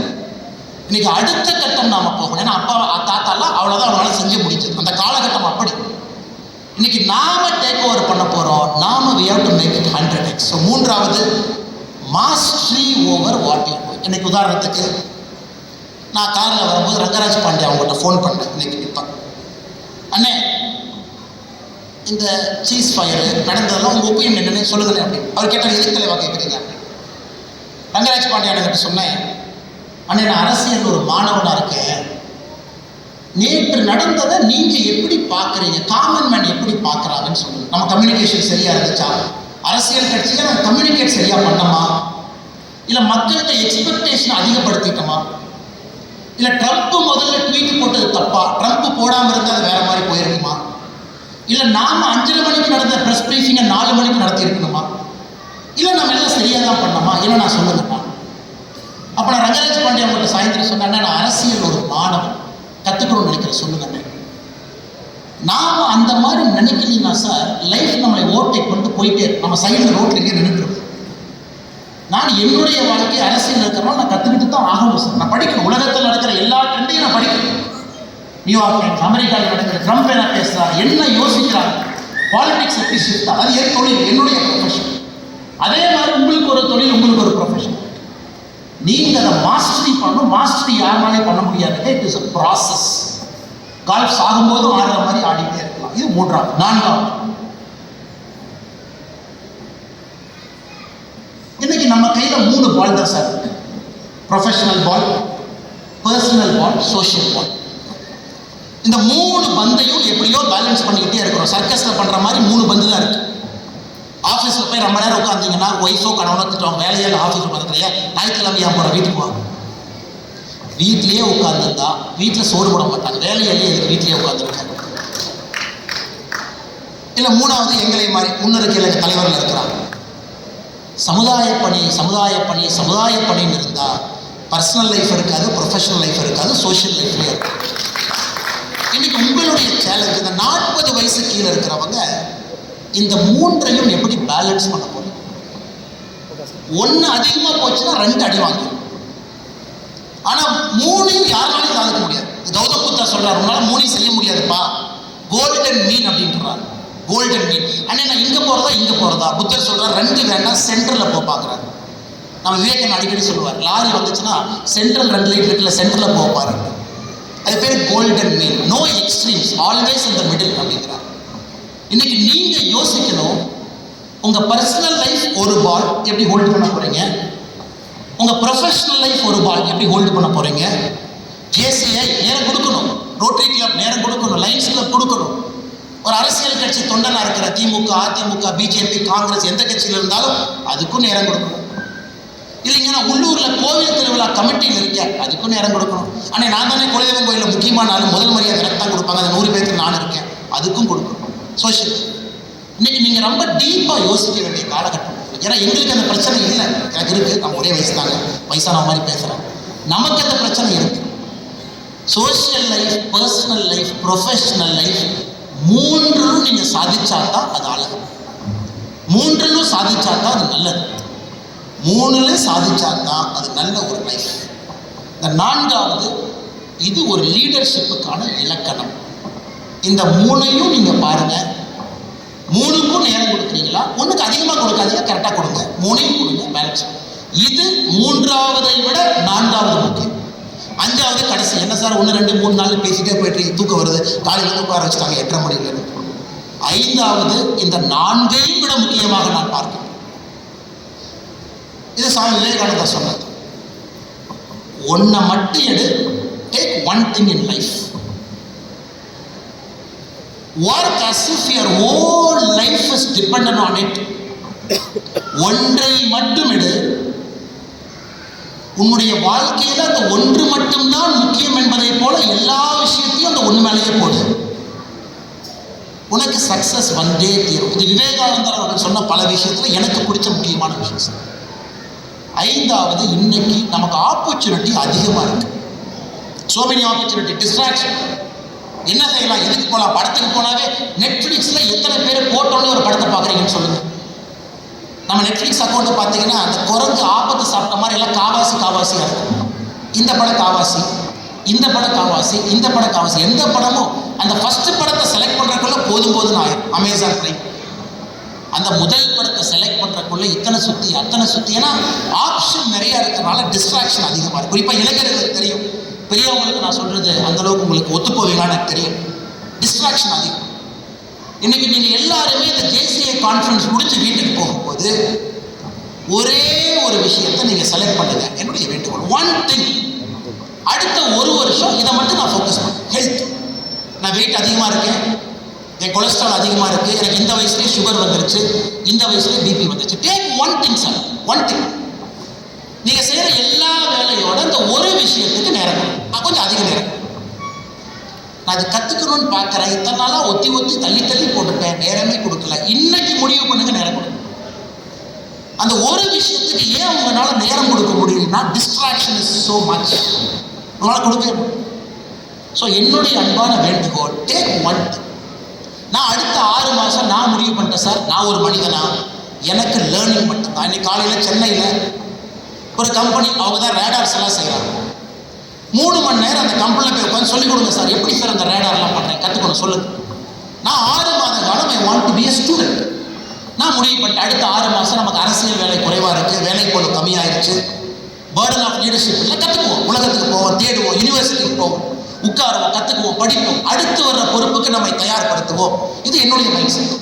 இன்னைக்கு அடுத்த கட்டம் நாம போகணும். ஏன்னா அப்பா தாத்தாலாம் அவ்வளோதான் அவங்களால செஞ்சு முடிச்சது, அந்த காலகட்டம் அப்படி. இன்னைக்கு நாம டேக் ஓவர் பண்ண போறோம், நாம we have to make it 100x. So மூன்றாவது, mastery over what you do. இன்னைக்கு உதாரணத்துக்கு நான் காரில் வரும்போது ரங்கராஜ் பாண்டே அவங்கள்ட்ட ஃபோன் பண்ணேன். இன்னைக்கு இப்போ அண்ணே, இந்த சீஸ் ஃபயர் நடந்ததெல்லாம் உங்கள் ஒப்பீனியன் என்னன்னு சொல்லுங்களேன் அப்படின்னு. அவர் கேட்டால் எதுக்கு தலைவா கேட்குறீங்க அப்படின்னு. ரங்கராஜ் பாண்டே கிட்ட சொன்னேன், அண்ணே நான் அரசியல் ஒரு மாணவனாக இருக்கேன், நேற்று நடந்ததை நீங்கள் எப்படி பார்க்குறீங்க, காமன் மேன் எப்படி பார்க்குறாங்கன்னு சொல்லுங்கள். நம்ம கம்யூனிகேஷன் சரியாக இருந்துச்சா, அரசியல் கட்சியில் நம்ம கம்யூனிகேட் சரியாக பண்ணோமா, இல்லை மக்கள்கிட்ட எக்ஸ்பெக்டேஷன் அதிகப்படுத்திட்டோமா, இல்லை ட்ரம்ப் முதல்ல ட்வீட் போட்டது தப்பா, ட்ரம்ப் போடாமல் இருந்தால் அது வேற மாதிரி போயிருக்குமா, இல்லை நாம் 5:30 மணிக்கு நடந்த ப்ரெஸ் ப்ரீஃபிங்கை 4 மணிக்கு நடத்தியிருக்கணுமா, இல்லை நம்ம எல்லாம் சரியாக தான் பண்ணோமா, இல்லை நான் சொல்லுங்கண்ணா. அப்போ நான் ரங்கராஜ் பாண்டே அவங்கள்ட்ட சாயந்தரம் சொன்னேன்னா, நான் அரசியல் ஒரு மாணவன், கற்றுக்கணும்னு நினைக்கிறேன், சொல்லுங்க. நாம் அந்த மாதிரி நினைக்கிறீங்கன்னா சார், லைஃப் நம்மளை ஓவர்டேக் பண்ணிட்டு போயிட்டே இருக்கும். நம்ம சைடில் ரோட்டில் எங்கே நின்றுட்டு. நான் என்னுடைய வாழ்க்கை அரசியல் இருக்கிறனால நான் கற்றுக்கிட்டு தான் ஆகணும் சார். நான் படிக்கணும், உலகத்தில் நடக்கிற எல்லா ட்ரெண்டையும் நான் படிக்கணும். நியூயார்க் டைம்ஸ், அமெரிக்காவில் நடக்கிற ட்ரம்ப் என்ன பேசுகிறார், என்ன யோசிக்கிறார், பாலிடிக்ஸ் எப்படி ஷிஃப்ட், அது என் தொழில், என்னுடைய ப்ரொஃபஷன். அதே மாதிரி உங்களுக்கு ஒரு தொழில், உங்களுக்கு ஒரு ப்ரொஃபஷன். நீங்கள் அதை மாஸ்டரி பண்ணணும். மாஸ்டரி யாருனாலே பண்ண முடியாது, it is a process. Golf ஆகும்போதும் ஆடுற மாதிரி ஆடிட்டே இருக்கலாம். இது மூன்றாவது. நான்காவது, இன்னைக்கு நம்ம கையில் 3 பால் தான் சார் இருக்கு. ப்ரொஃபஷனல் பால், பர்சனல் பால், சோஷியல் பால். இந்த 3 பந்தையும் எப்படியோ பேலன்ஸ் பண்ணிக்கிட்டே இருக்கிறோம். சர்க்கஸில் பண்ணுற மாதிரி 3 பந்து தான் இருக்கு. ஆஃபீஸில் போய் ரொம்ப நேரம் உட்காந்திங்கன்னா ஒய்ஃபோ கணவனோ திட்டுவாங்க, வேலையில் ஆஃபீஸில் உட்காந்துக்கலையா, ஞாயிற்றுக்கிழமையா போகிற வீட்டுக்கு வாங்க. வீட்லேயே உட்காந்துருந்தா வீட்டில் சோறு போட மாட்டாங்க, வேலையிலேயே எதுக்கு வீட்லேயே உட்காந்துருக்காங்க. இல்லை மூணாவது, எங்களை மாதிரி முன்னருக்கு எனக்கு தலைவர்கள் இருக்கிறாங்க. சமுதாய பணி சமுதாய பணி சமுதாய பணின்னு இருந்தால் பர்சனல் லைஃப் இருக்காது, ப்ரொஃபஷனல் லைஃப் இருக்காது, சோஷியல் லைஃப்லேயே இருக்கும். இன்னைக்கு உங்களுடைய சேலஞ்ச், இந்த 40 வயசு கீழே இருக்கிறவங்க இந்த 3ஐயும் எப்படி பேலன்ஸ் பண்ண போறீங்க? 1 அதிகமாக போச்சுன்னா 2 அடி வாங்கிடும். ஆனால் 3ஐயும் யாராலையும் சாதிக்க முடியாது. கௌதம் புத்தா சொல்றாரு, உங்களால் 3ஐயும் செய்ய முடியாதுப்பா, கோல்டன் மீன் அப்படின்றாரு. கோல்டன் மீன் அண்ணே, நான் இங்கே போகிறதா இங்கே போகிறதா? புத்தர் சொல்கிறார் 2 வேண்டாம், சென்டரில் போக பார்க்குறாரு. நம்ம விவேகன் அடிக்கடி சொல்லுவார், லாரி வந்துச்சுன்னா சென்ட்ரல் 2 லைட் இருக்குல்ல, சென்டரில் போக பாருங்க. அது பேர் கோல்டன் மீன். No extremes, always in the middle அப்படிங்கிறார். இன்னைக்கு நீங்க யோசிக்கணும், உங்க பர்சனல் லைஃப் ஒரு பால் எப்படி ஹோல்டு பண்ண போறீங்க, உங்க ப்ரொஃபஷனல் லைஃப் ஒரு பால் எப்படி ஹோல்டு பண்ண போறீங்க. ஜேசிஐ நேரம் கொடுக்கணும், ரோட்டரி கிளப் நேரம் கொடுக்கணும், லைன்ஸ் கிளப் கொடுக்கணும். ஒரு அரசியல் கட்சி தொண்டனா இருக்கிற திமுக, அதிமுக, பிஜேபி, காங்கிரஸ் எந்த கட்சியில் இருந்தாலும் அதுக்கும் நேரம் கொடுக்கணும். இல்லைங்கன்னா உள்ளூர்ல கோவில் திருவிழா கமிட்டியில் இருக்கேன், அதுக்கும் நேரம் கொடுக்கணும். ஆனால் நான் தானே குலதெய்வம் கோயிலில் முக்கியமான நாள் முதல் மரியாதை எனக்கு தான் கொடுப்பாங்க, அந்த 100 பேருக்கு நான் இருக்கேன், அதுக்கும் கொடுக்கணும். சோஷியல் இன்னைக்கு நீங்க ரொம்ப டீப்பா யோசிக்க வேண்டிய காலகட்டம். ஏன்னா எங்களுக்கு அந்த பிரச்சனை இல்லை, எனக்கு இருக்கு, நம்ம ஒரே வயசு தாங்க, வயசான மாதிரி பேசுறேன், நமக்கு அந்த பிரச்சனை இருக்கு. Social life, personal life, professional life 3லும் நீங்க சாதிச்சாதான் அது அழகு. 3லும் சாதிச்சாதான் அது நல்லது. 3ல சாதிச்சாதான் அது நல்ல ஒரு லைஃப். இந்த 4வது, இது ஒரு லீடர்ஷிப்புக்கான இலக்கணம். இந்த மூணையும் நீங்க பாருங்க. மூணுக்கும் நேரம் கொடுக்குறீங்களா? ஒண்ணுக்கு அதிகமாக கொடுக்காதீங்க, கரெக்டாக கொடுங்க. மூணையும் கொடுங்க, பேலன்ஸ். இது மூன்றாவதை விட நான்காவது முக்கியம். அஞ்சாவது கடைசி. என்ன சார் 1 2 3 நாள் பேசிட்டே போயிட்டு தூக்கம் வருது, காலையில் உட்கார வச்சுட்டாங்க 8:30 மணிக்கு. ஐந்தாவது இந்த நான்கையும் விட முக்கியமாக நான் பார்க்கிறேன். இது சுவாமி விவேகானந்தர் சொன்னது. ஒன்றை மட்டும் எடு. Take one thing in life. Work as if your whole life is dependent on it. ஒன்றை மட்டும் எடு. உன்னுடைய வாழ்க்கையில அந்த ஒன்று மட்டும்தான் முக்கியம் என்பதை போல எல்லா விஷயத்தையும் அந்த ஒன்று மேலேயே போடு. உனக்கு சக்சஸ் வந்தே தீரும். இது விவேகானந்தர் அவர்கள் சொன்ன பல விஷயத்துல எனக்கு பிடிச்ச முக்கியமான விஷயம் சார். ஐந்தாவது, இன்னைக்கு நமக்கு ஆப்பர்ச்சுனிட்டி அதிகமா இருக்கு. So many opportunity, distraction. என்ன செய்யலாம்? எதுக்கு போகலாம்? படத்துக்கு போனாவே நெட்ஃப்ளிக்ஸ்ல எத்தனை பேர் போட்டோன்னு ஒரு படத்தை பார்க்குறீங்கன்னு சொல்லுங்க. நம்ம நெட்ஃப்ளிக்ஸ் அக்கௌண்ட்டை பார்த்தீங்கன்னா அந்த குரங்கு ஆபத்து சாப்பிட்ட மாதிரி எல்லாம் காவாசியாக இருக்கும். இந்த படம் காவாசி, இந்த படம் காவாசி, இந்த படம் காவாசி. எந்த படமும் அந்த ஃபர்ஸ்ட் படத்தை செலக்ட் பண்ணுறக்குள்ள போதும்னு ஆயிடும். அமேசான் பிரைம் அந்த முதல் படத்தை செலக்ட் பண்ணுறக்குள்ள இத்தனை சுற்றி அத்தனை சுற்றி. ஏன்னா ஆப்ஷன் நிறையா இருக்கிறனால டிஸ்ட்ராக்ஷன் அதிகமாக இருக்கும். குறிப்பாக இளைஞர்களுக்கு தெரியும், பெரியவங்களுக்கு நான் சொல்றது அந்த அளவுக்கு உங்களுக்கு ஒத்து போவீங்களான்னு எனக்கு தெரியும். டிஸ்ட்ராக்ஷன் அதிகம். இன்னைக்கு நீங்க எல்லாருமே இந்த ஜேசிஏ கான்ஃபரன்ஸ் முடிச்சு வீட்டுக்கு போகும்போது ஒரே ஒரு விஷயத்தை நீங்க செலக்ட் பண்ணுங்க. என்னுடைய வேண்டுகோள், ஒன் திங். அடுத்த ஒரு வருஷம் இதை மட்டும் நான் ஃபோக்கஸ் பண்ணேன். ஹெல்த். நான் வெயிட் அதிகமாக இருக்கேன், என் கொலஸ்ட்ரால் அதிகமாக இருக்கு, எனக்கு இந்த வயசுலேயே சுகர் வந்துருச்சு, இந்த வயசுலேயே பிபி வந்துருச்சு. Take one thing sir, one thing. நீங்க செய்யற எல்லா வேலையோட இந்த ஒரு விஷயத்துக்கு நேரம் கொஞ்சம் அதிக நேரம். நான் அது கத்துக்கணும்னு பார்க்குறேன். இத்தனை நாளா ஒத்தி தள்ளி போட்டுட்டேன், நேரமே கொடுக்கல. இன்னைக்கு முடிவு பண்ணுங்க, நேரம் கொடுங்க. அந்த ஒரு விஷயத்துக்கு ஏன் உங்களால நேரம் கொடுக்க முடியும்னா டிஸ்ட்ராக்ஷன் இஸ் சோ மச். உங்களால கொடுக்க. ஸோ என்னுடைய அன்பான வேண்டுகோள், டேக் ஒன். நான் அடுத்த 6 மாசம் நான் முடிவு பண்ணிட்டேன் சார், நான் ஒரு மனிதனா எனக்கு லேர்னிங் மட்டும்தான். இன்னைக்கு காலையில் சென்னையில் ஒரு கம்பெனி, அவங்க தான் ரேடார்ஸ் எல்லாம் செய்கிறாங்க. 3 மணி நேரம் அந்த கம்பெனியில் போய் உட்காந்து சொல்லிக் கொடுங்க சார், எப்படி சார் அந்த ரேடார்லாம் பண்ணுறேன், கற்றுக்கணும் சொல்லுங்க. நான் 6 மாத காலம் I want to be a student. நான் முடிவு பண்ணிட்டேன், அடுத்த 6 மாதம் நமக்கு அரசியல் வேலை குறைவாக இருக்குது, வேலை போல கம்மியாயிருச்சு, பேர்டன் ஆஃப் லீடர்ஷிப் இல்லை, கற்றுக்குவோம், உலகத்துக்கு போவோம், தேடுவோம், யூனிவர்சிட்டிக்கு போவோம், உட்காருவோம், கற்றுக்குவோம், படிப்போம், அடுத்து வர்ற பொறுப்புக்கு நம்மை தயார்படுத்துவோம். இது என்னுடைய மைண்ட் செட்.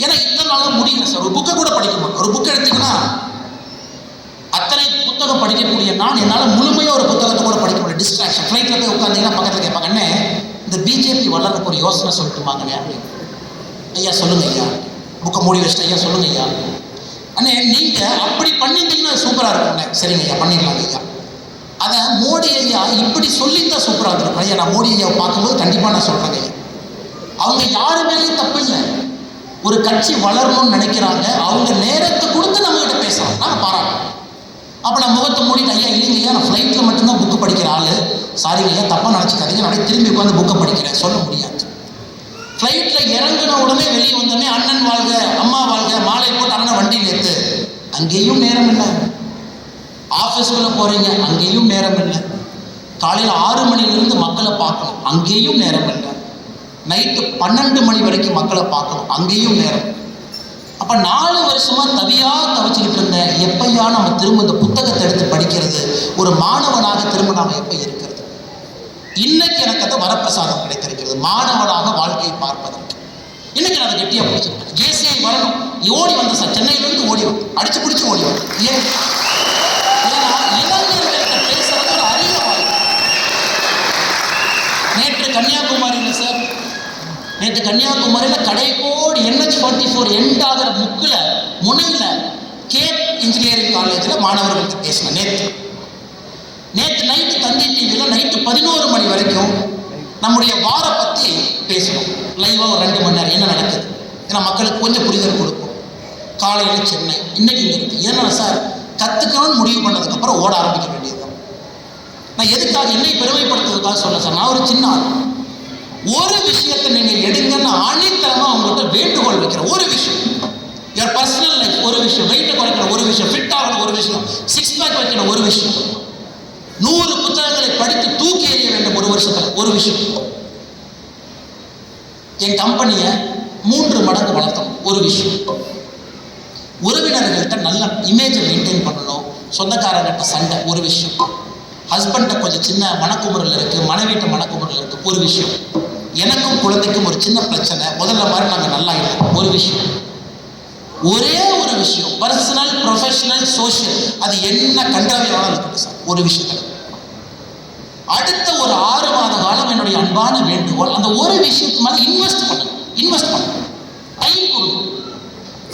ஏன்னா இத்தனை நாளும் முடியல சார். ஒரு புக்கை கூட படிக்க மாட்டோம். ஒரு புக்கை எடுத்தீங்கன்னா அத்தனை புத்தகம் படிக்கக்கூடிய நான் என்னால் முழுமையாக ஒரு புத்தகத்தை கூட படிக்க முடியும். டிஸ்ட்ராக்ஷன். ஃப்ளைட்டில் போய் உட்காந்தீங்கன்னா பக்கத்தில் கேட்பாங்க, அண்ணே இந்த பிஜேபி வளர்றதுக்கு ஒரு யோசனை சொல்லிட்டுமாங்கண்ணே அப்படின்னு. ஐயா சொல்லுங்க ஐயா. புக்கை மூடி வச்சுட்டு ஐயா சொல்லுங்க ஐயா. அண்ணே நீங்கள் அப்படி பண்ணிட்டீங்கன்னா சூப்பராக இருக்கும்ண்ணே. சரிங்க ஐயா, பண்ணிடலாங்க ஐயா. அதை மோடி ஐயா இப்படி சொல்லித்தான் சூப்பராக இருக்கும் ஐயா. நான் மோடி ஐயாவை பார்க்கும்போது கண்டிப்பாக நான் சொல்கிறேங்க ஐயா, அவங்க யாரு மேலேயும் தப்பு இல்லை. ஒரு கட்சி வளரணும்னு நினைக்கிறாங்க, அவங்க நேரத்தை கொடுத்து நம்மகிட்ட பேசலாம், நான் பாராட்டணும். அப்போ நான் முகத்தை மூடிட்டு ஐயா இல்லைங்க ஐயா, நான் ஃப்ளைட்டில் மட்டும்தான் புக்கு படிக்கிற ஆள், சாரிங்க ஐயா தப்பாக நினச்சிக்காதீங்க, நான் திரும்பி உட்காந்து புக்கை படிக்கிறேன், சொல்ல முடியாது. ஃப்ளைட்டில் இறங்கின உடனே வெளியே வந்தோடனே அண்ணன் வாழ்க அம்மா வாழ்க மாலை போட்டு அண்ணன் வண்டியில் ஏற்று, அங்கேயும் நேரம் இல்லை. ஆஃபீஸுக்குள்ளே போகிறீங்க, அங்கேயும் நேரம் இல்லை. காலையில் 6 மணிலேருந்து மக்களை பார்க்கணும், அங்கேயும் நேரம் இல்லை. நைட்டு 12 மணி வரைக்கும் மக்களை பார்க்கணும், அங்கேயும் நேரம். அப்போ 4 வருஷமா தவிச்சுக்கிட்டு இருந்தேன், எப்பையா நம்ம திரும்ப இந்த புத்தகத்தை எடுத்து படிக்கிறது, ஒரு மாணவனாக திரும்ப நாம் எப்போ இருக்கிறது. இன்னைக்கு எனக்கு அந்த வரப்பிரசாதம் கிடைத்திருக்கிறது, மாணவனாக வாழ்க்கையை பார்ப்பதற்கு. இன்னைக்கு நான் அதை கெட்டியாக பிடிச்சிருக்கேன். ஜேசிஐ வரணும், ஓடி வந்தேன் சார், சென்னையிலேருந்து ஓடி வந்து அடிச்சு பிடிச்சி ஓடி வந்தேன். ஏன்? இளைஞர்கள்ட்ட பேசுறது ஒரு அரிய வாய்ப்பு. நேற்று கன்னியாகுமரியில் சார், நேற்று கன்னியாகுமரியில் கடைக்கோடு NH44 எண்ட் ஆகிற முக்கில் முனையில் கேப் இன்ஜினியரிங் காலேஜில் மாணவர்கள்ட்ட பேசினேன். நேற்று நைட்டு தந்தி டிவியில் நைட்டு 11 மணி வரைக்கும் நம்முடைய வார பற்றி பேசணும். லைவாக ஒரு 2 மணி நேரம் என்ன நடக்குது, ஏன்னா மக்களுக்கு கொஞ்சம் புரிதல் கொடுப்போம். காலையில் சென்னை, இன்னைக்கு இங்கே இருக்குது. ஏன்னா சார் கற்றுக்கணும்னு முடிவு பண்ணதுக்கப்புறம் ஓட ஆரம்பிக்க வேண்டியதுதான். நான் எதுக்காக என்னை பெருமைப்படுத்துறதுக்காக சொல்ல சார், நான் ஒரு சின்ன ஆள். ஒரு விஷயத்தை நீங்கள் எடுங்கன்னு ஆணித்தரமாக அவங்கள்ட்ட வேண்டுகோள் வைக்கிறேன். ஒரு விஷயம், யுவர் பர்சனல் லைஃப், ஒரு விஷயம், வெயிட்டை குறைக்கணும் ஒரு விஷயம், ஃபிட் ஆகணும் ஒரு விஷயம், 6 பேக் வைக்கணும் ஒரு விஷயம், 100 புத்தகங்களை படித்து தூக்கி எறிய வேண்டும் ஒரு வருஷத்தில் ஒரு விஷயம். என் கம்பெனியை 3 மடங்கு வளர்த்தணும். ஒரு விஷயம். உறவினர்கள்ட்ட நல்ல இமேஜை மெயின்டைன் பண்ணணும். சொந்தக்காரங்கிட்ட சண்டை ஒரு விஷயம். ஹஸ்பண்ட கொஞ்சம் சின்ன மனக்குமுறல் இருக்குது, மனைவிட்ட மனக்குமுறல் இருக்குது ஒரு விஷயம். எனக்கும் குழந்தைக்கும் ஒரு சின்ன பிரச்சனை, முதல்ல மாதிரி நாங்கள் நல்லா இல்லை ஒரு விஷயம். ஒரே ஒரு விஷயம், பர்சனல், ப்ரொஃபஷனல், சோஷியல், அது என்ன கண்டாவியாலும் இருக்கட்டும் சார், ஒரு விஷயத்தில் அடுத்த ஒரு 6 மாத காலம் என்னுடைய அன்பான வேண்டுகோள், அந்த ஒரு விஷயத்து மேலே இன்வெஸ்ட் பண்ணுங்க, டைம் கொடுங்க.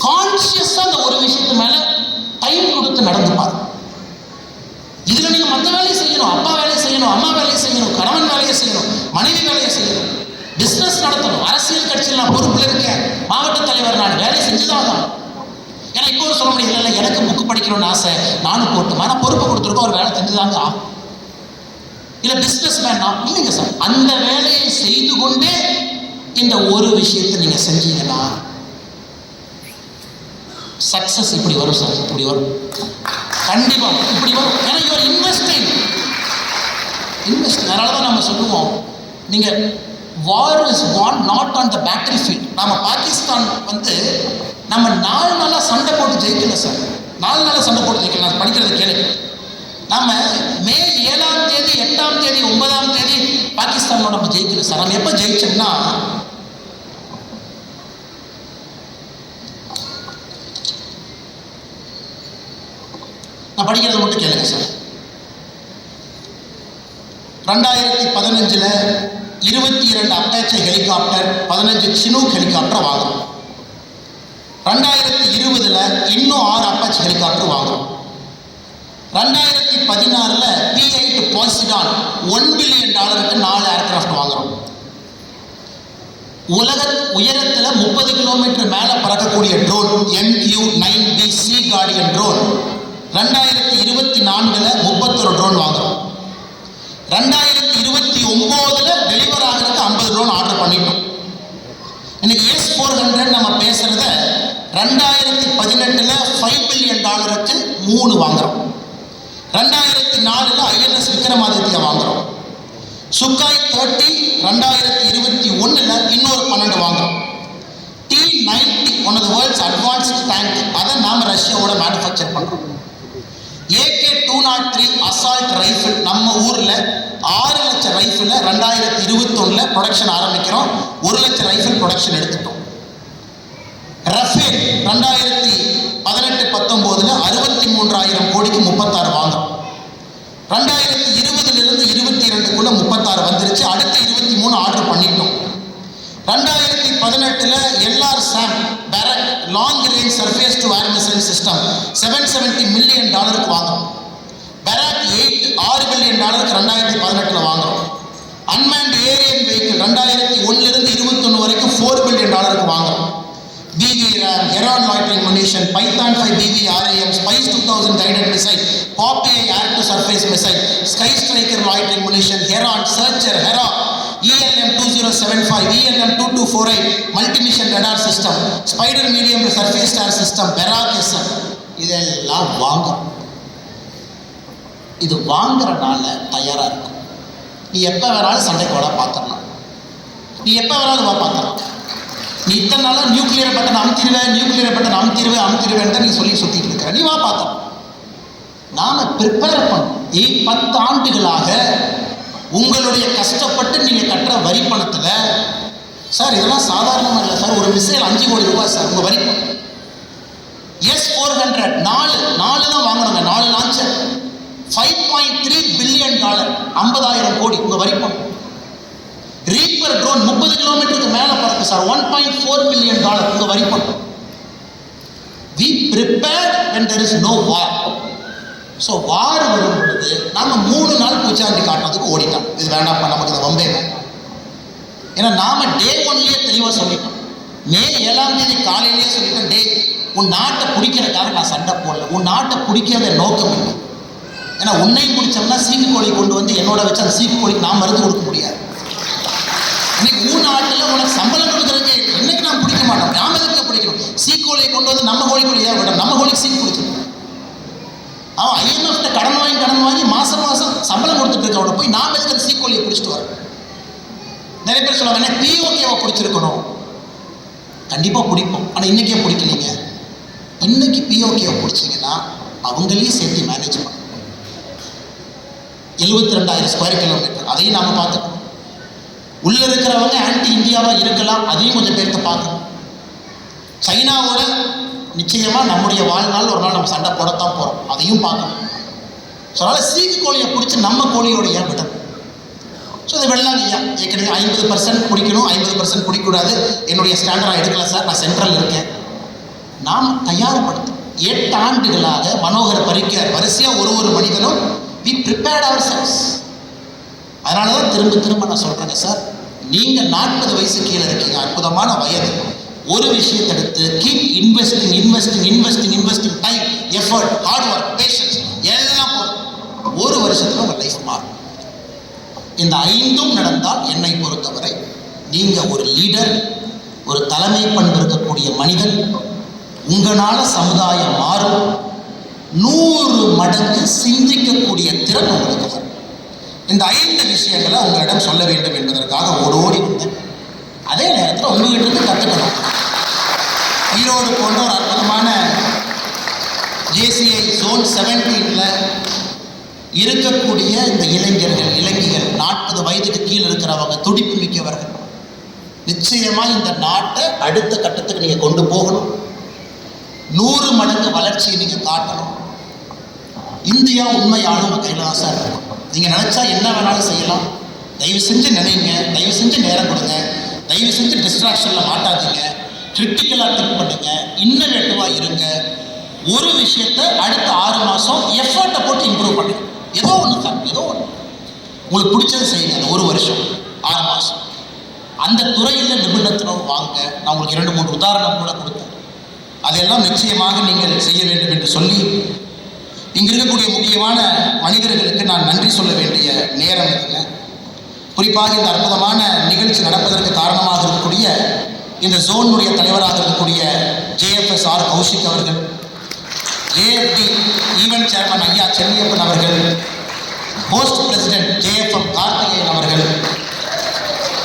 கான்சியஸாக அந்த ஒரு விஷயத்து மேலே டைம் கொடுத்து நடந்து பாருங்க. இதில் நீங்கள் மற்ற வேலையை செய்யணும், அப்பா வேலையை செய்யணும், அம்மா வேலையை செய்யணும், கணவன் வேலையை செய்யணும், மனைவி வேலையை செய்யணும், பிஸ்னஸ் நடத்தணும், அரசியல் கட்சியில் நான் பொறுப்பில் இருக்கேன், மாவட்ட தலைவர் நான் வேலை செஞ்சுதான் ஆகணும். ஏன்னா இப்போ ஒரு சொல்ல முடியல, இல்லை எனக்கு புக்கு படிக்கணும்னு ஆசை, நானும் போட்டுமா, நான் பொறுப்பு கொடுத்துருக்கோம், ஒரு வேலை செஞ்சுதாங்க ஆகும். இல்லை பிஸ்னஸ் மேன்னா இல்லைங்க சார், அந்த வேலையை செய்து கொண்டே இந்த ஒரு விஷயத்தை நீங்கள் செஞ்சீங்கன்னா சக்சஸ் இப்படி வரும் சார், இப்படி வரும், கண்டிப்பா இப்படி வரும். ஏன்னா இவர் இன்வெஸ்ட். அதனால தான் நம்ம சொல்லுவோம், நீங்க war is won not on the battle field. நம்ம பாகிஸ்தான் நம்ம 4 நாளாக சண்டை போட்டு ஜெயிக்கல சார், 4 நாளாக சண்டை போட்டு ஜெயிக்கல. நான் படிக்கிறது கேளு. நம்ம மே 7ஆம் தேதி 8ஆம் தேதி 9ஆம் தேதி பாகிஸ்தானோட நம்ம ஜெயிக்கல சார். நம்ம எப்போ ஜெயிச்சோம்னா, நான் படிக்கிறது மட்டும் கேளுங்க சார். 2015 22 அப்பாச்சே ஹெலிகாப்டர், 15 சினூக் ஹெலிகாப்டர் வாங்குறோம். 2020 இன்னும் 6 அப்பாச்சே ஹெலிகாப்டர் வாங்குறோம். 2016 P8 பாசிடான் $1 பில்லியன் 4 ஏர்கிராஃப்ட் வாங்குறோம். உலக உயரத்தில் 30 கிலோமீட்டர் மேலே பறக்கக்கூடிய drone MQ-9B sea guardian drone 2024 31 drone வாங்குறோம். 2029 டெலிவர் ஆகிறதுக்கு 50 ட்ரோன் ஆர்டர் பண்ணிட்டோம். இன்னைக்கு S-400 நம்ம பேசுறத 2018 $5 பில்லியன் 3 வாங்குறோம். 2004 INS விக்ரமாதித்யா வாங்குறோம். சுக்காய் 30 2021 இன்னொரு 12 வாங்குறோம். T-90 one of the world's advanced tank, அதை நாம் ரஷ்யாவோட மேனுஃபேக்சர் பண்றோம். AK-203 அசால்ட் ரைஃபிள் நம்ம ஊர்ல 6 லட்சம் ரைஃபிள் 2021 ப்ரொடக்ஷன் ஆரம்பிக்கிறோம். 1 லட்சம் ரைஃபிள் ப்ரொடக்ஷன் எடுத்துட்டோம். ரஃபேல் 2018-19 63,000 கோடிக்கு 36 வாங்குறோம். 2020 22 36 வந்துருச்சு. அடுத்த 23 ஆர்டர் பண்ணிட்டோம். 2018 LRSAM Barak long range surface to air missile system $770 million வாங்குறோம். பேரக் 8 $6 பில்லியன் 2018 வாங்குறோம். அன்மேன்ட் ஏரியன் வெஹிக்கிள் 2001 21 வரைக்கும் $4 பில்லியன் வாங்குறோம். BVRAM, Heron loitering munition, Python 5 BVRAM, Spice 2000 guided missile, Popeye air to surface missile, Sky Striker loitering munition, Heron, Searcher, Hera, ELM 2075, ELM 2248 multi-mission radar system, Spider medium surface air system, Barak SM. இதெல்லாம் வாங்குறோம். இது வாங்குறனால தயாரா இருக்கும். நீ எப்ப வேணாலும் சண்டைக்கு வர பார்க்கலாம், நீ எப்ப வேணாலும் வா பார்க்கலாம். நீ இத்தனை நாளாக நியூக்ளியர் பட்டன் அமுத்திடுவேன் தான் நீ சொல்லி சுற்றிட்டு இருக்கிற. நீ வா பார்த்தோம். நாம ப்ரிப்பேர் பண்ணோம். 10 ஆண்டுகளாக உங்களுடைய கஷ்டப்பட்டு நீங்கள் கட்டுற வரி பணத்தில் சார், இதெல்லாம் சாதாரணமாக இல்லை சார். ஒரு மிசைல் 5 கோடி ரூபாய் சார் உங்கள் வரி பணம். S-400 4 தான் வாங்கணுங்க. 4 லான்ச்சர் $5.3 பில்லியன் 50,000 கோடி உங்கள் வரி பணம். ரீப்பர் ட்ரோன் 30 கிலோமீட்டருக்கு மேலே பறக்கு சார், $1.4 பில்லியன் உங்க வரி பணம். We prepared when there is no war. So war வரும் பொழுது நாம 3 நாள் பூச்சாண்டி காட்டுறதுக்கு ஓடிட்டோம். இது வேண்டாம்ப்பா, நமக்கு இந்த வம்பே வேண்டாம். ஏன்னா நாம டே 1லயே தெளிவாக சொல்லிட்டோம். மே 7ஆம் தேதி காலையிலேயே சொல்லிட்டோம், டே உன் நாட்டை பிடிக்கிறதுக்காக நான் சண்டை போடல, உன் நாட்டை பிடிக்கிறத நோக்கம் இல்லை. ஏன்னா உன்னையும் பிடிச்சோம்னா சீக்கு கோழி கொண்டு வந்து என்னோட வச்சு அந்த சீக்கு கோழிக்கு நான் மருந்து கொடுக்க முடியாது. இன்னைக்கு நாட்டில் உனக்கு சம்பளம் கொடுக்குறதுக்கு என்னைக்கு நான் பிடிக்க மாட்டோம். நாம எதுக்கு பிடிக்கணும்? சீக்கோழியை கொண்டு வந்து நம்ம கோழிக்குள்ளே ஏன் விட, நம்ம கோழிக்கு சீக்கு கொடுக்கணும். அவன் IMF கடன் வாங்கி மாசம் சம்பளம் கொடுத்துட்டு இருக்க, அவனை போய் நாம எதுக்கு அந்த சீக்கோழியை பிடிச்சிட்டு வரோம்? நிறைய பேர் சொல்லுவாங்க என்ன பிஓகேவை பிடிச்சிருக்கணும். கண்டிப்பாக பிடிப்போம், ஆனால் இன்றைக்கே பிடிக்கலீங்க. இன்னைக்கு பிஓகேவை பிடிச்சிங்கன்னா அவங்களையும் சேர்த்து மேனேஜ் பண்ணணும். 72,000 ஸ்கொயர் கிலோமீட்டர், அதையும் நாம் பார்த்துக்கணும். உள்ளே இருக்கிறவங்க ஆன்டி இந்தியாவாக இருக்கலாம், அதையும் கொஞ்சம் பேர்த்த பார்க்கணும். சைனாவோட நிச்சயமாக நம்முடைய வாழ்நாள் ஒரு நாள் நம்ம சண்டை போடத்தான் போகிறோம், அதையும் பார்க்கணும். ஸோ அதனால் சீக்கு கோழியை பிடிச்சி நம்ம கோழியோடைய விடணும். ஸோ இது வெள்ளாங்க ஐயா, ஏற்கனவே 50% பிடிக்கணும், 50% பிடிக்கக்கூடாது. என்னுடைய ஸ்டாண்டர்டாக எடுக்கல சார், நான் சென்ட்ரல் இருக்கேன். நாம் தயார்படுத்தும் 8 ஆண்டுகளாக மனோகர் பரிக்கர் வரிசையாக ஒரு மனிதனும் வி ப்ரிப்பேர்ட் அவர் செல்ஸ். அதனால தான் திரும்ப நான் சொல்கிறேங்க சார், நீங்கள் 40 வயசு கீழே இருக்கீங்க, அற்புதமான வயது. ஒரு விஷயத்தை எடுத்து keep investing time, effort, hard work, patience எல்லாம் போதும். ஒரு வருஷத்தில் உங்கள் லைஃப் மாறும். இந்த 5ம் நடந்தால் என்னை பொறுத்தவரை நீங்கள் ஒரு லீடர், ஒரு தலைமை பண்பு இருக்கக்கூடிய மனிதன். உங்களால் சமுதாயம் மாறும். 100 மடங்கு சிந்திக்கக்கூடிய திறன் உங்களுக்கு வரும். இந்த 5 விஷயங்களை உங்களிடம் சொல்ல வேண்டும் என்பதற்காக ஓடோடி வந்தேன். அதே நேரத்தில் உங்ககிட்ட இருந்து கற்றுக்கணும். ஈரோடு போன்ற ஒரு அற்புதமான JCI Zone 17ல் இருக்கக்கூடிய இந்த இளைஞர்கள், இளைஞர்கள் 40 வயதுக்கு கீழே இருக்கிறவங்க, துடிப்பு மிக்கவர்கள். நிச்சயமாக இந்த நாட்டை அடுத்த கட்டத்துக்கு நீங்கள் கொண்டு போகணும். 100 மடங்கு வளர்ச்சியை நீங்கள் காட்டணும். இந்தியா உண்மையான உங்கள் கையில் தான் சார் இருக்கும். நீங்கள் நினச்சா என்ன வேணாலும் செய்யலாம். தயவு செஞ்சு நினைங்க, தயவு செஞ்சு நேரம் கொடுங்க, தயவு செஞ்சு டிஸ்ட்ராக்ஷனில் மாட்டாதீங்க, கிரிட்டிக்கலாக திங்க் பண்ணுங்க, இன்னோவேட்டிவாக இருங்க. ஒரு விஷயத்தை அடுத்த 6 மாதம் எஃபர்ட்டை போட்டு இம்ப்ரூவ் பண்ணுங்க. ஏதோ ஒன்று தான், ஏதோ ஒன்று உங்களுக்கு பிடிச்சதை செய்யுங்க. அந்த 1 வருஷம் 6 மாதம் அந்த துறையில் நிபுணத்துவம் வாங்க. நான் உங்களுக்கு 2-3 உதாரணம் கூட கொடுத்தேன். அதையெல்லாம் நிச்சயமாக நீங்கள் செய்ய வேண்டும் என்று சொல்லி, இங்கே இருக்கக்கூடிய முக்கியமான மனிதர்களுக்கு நான் நன்றி சொல்ல வேண்டிய நேரம் இருக்குங்க. குறிப்பாக இந்த அற்புதமான நிகழ்ச்சி நடப்பதற்கு காரணமாக இருக்கக்கூடிய இந்த ஜோனுடைய தலைவராக இருக்கக்கூடிய JFSR கௌஷிக் அவர்கள், JFD ஈவென்ட் சேர்மன் ஐயா சென்னியப்பன் அவர்கள், போஸ்ட் பிரசிடென்ட் JFM கார்த்திகேயன் அவர்கள்,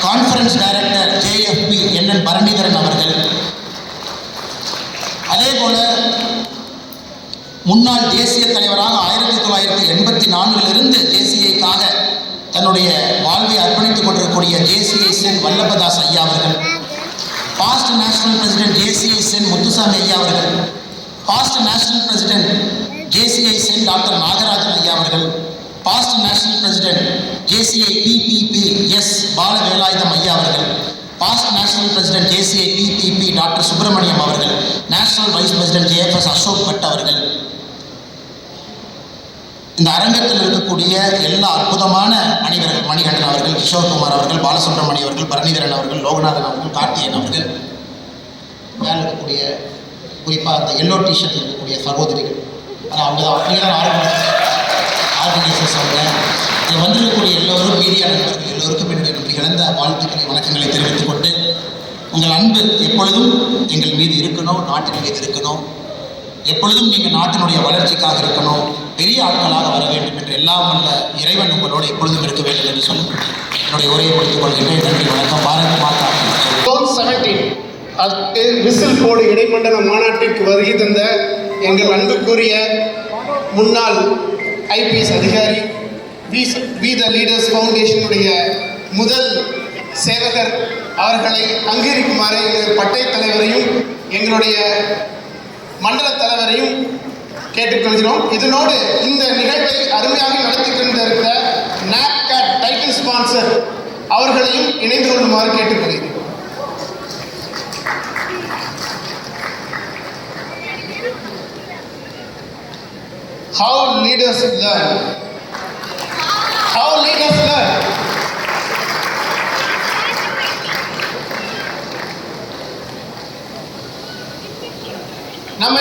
conference director JFP NN Paranitharan அவர்கள், அதே போல முன்னாள் தேசிய தலைவராக 1984 JCIக்காக தன்னுடைய வாழ்வை அர்ப்பணித்துக் கொண்டிருக்கக்கூடிய JCI சென் வல்லபதாஸ் ஐயா அவர்கள், past national president JCI sen Muthusamy ஐயா அவர்கள், past national president JCI sen doctor Nagarajan ஐயா அவர்கள், past national president JCI PPP S Bala Velayutham ஐயா அவர்கள், past national president JCI PPP doctor Subramaniam அவர்கள், national vice president JFS Ashok Bhat அவர்கள், இந்த அரங்கத்தில் இருக்கக்கூடிய எல்லா அற்புதமான மனிதர்கள், மணிகண்டன் அவர்கள், கிஷோர்குமார் அவர்கள், பாலசுப்ரமணி அவர்கள், பரணிதரன் அவர்கள், லோகநாதன் அவர்கள், கார்த்திகேயன் அவர்கள், மேலே இருக்கக்கூடிய குறிப்பாக அந்த எல்லோ டிஷர்ட்டில் இருக்கக்கூடிய சகோதரிகள், ஆனால் அவங்க தான் நீங்கள் தான் ஆர்கனைசர்ஸ். அவங்க இங்கே வந்திருக்கக்கூடிய எல்லோரும் மீடியா நண்பர்கள் எல்லோருக்கும் என்னுடைய நன்றி கலந்த வாழ்த்துக்களை, வணக்கங்களை தெரிவித்துக் கொண்டு, உங்கள் அன்பு எப்பொழுதும் எங்கள் மீது இருக்கணும், நாட்டின் மீது இருக்கணும். எப்பொழுதும் நீங்கள் நாட்டினுடைய வளர்ச்சிக்காக இருக்கணும், பெரிய ஆட்களாக வர வேண்டும் என்று எல்லாம் வல்ல இறைவன் உங்களோடு எப்பொழுதும் இருக்க வேண்டும் என்று சொல்லி என்னுடைய உரையை முடித்துக் கொள்கின்றேன். நன்றி, வணக்கம். பாரத் மாதா. Zone 17 விசில் போடு இடைமண்டல மாநாட்டிற்கு வருகை தந்த எங்கள் அன்புக்குரிய முன்னாள் IPS அதிகாரி, வி த லீடர்ஸ் ஃபவுண்டேஷனுடைய முதல் சேவகர் அவர்களை அங்கீகரிக்குமாறு எங்கள் பட்டை தலைவரையும் எங்களுடைய மண்டல தலைவரையும் கேட்டுக்கொள்கிறோம். இதனோடு இந்த நிகழ்வை அருமையாக நடத்தி கொண்டிருக்கிற NAPCAT டைட்டில் ஸ்பான்சர் அவர்களையும் இணைந்து கொள்ளுமாறு கேட்டுக்கொள்கிறேன். How leaders learn. How leaders learn. நம்ம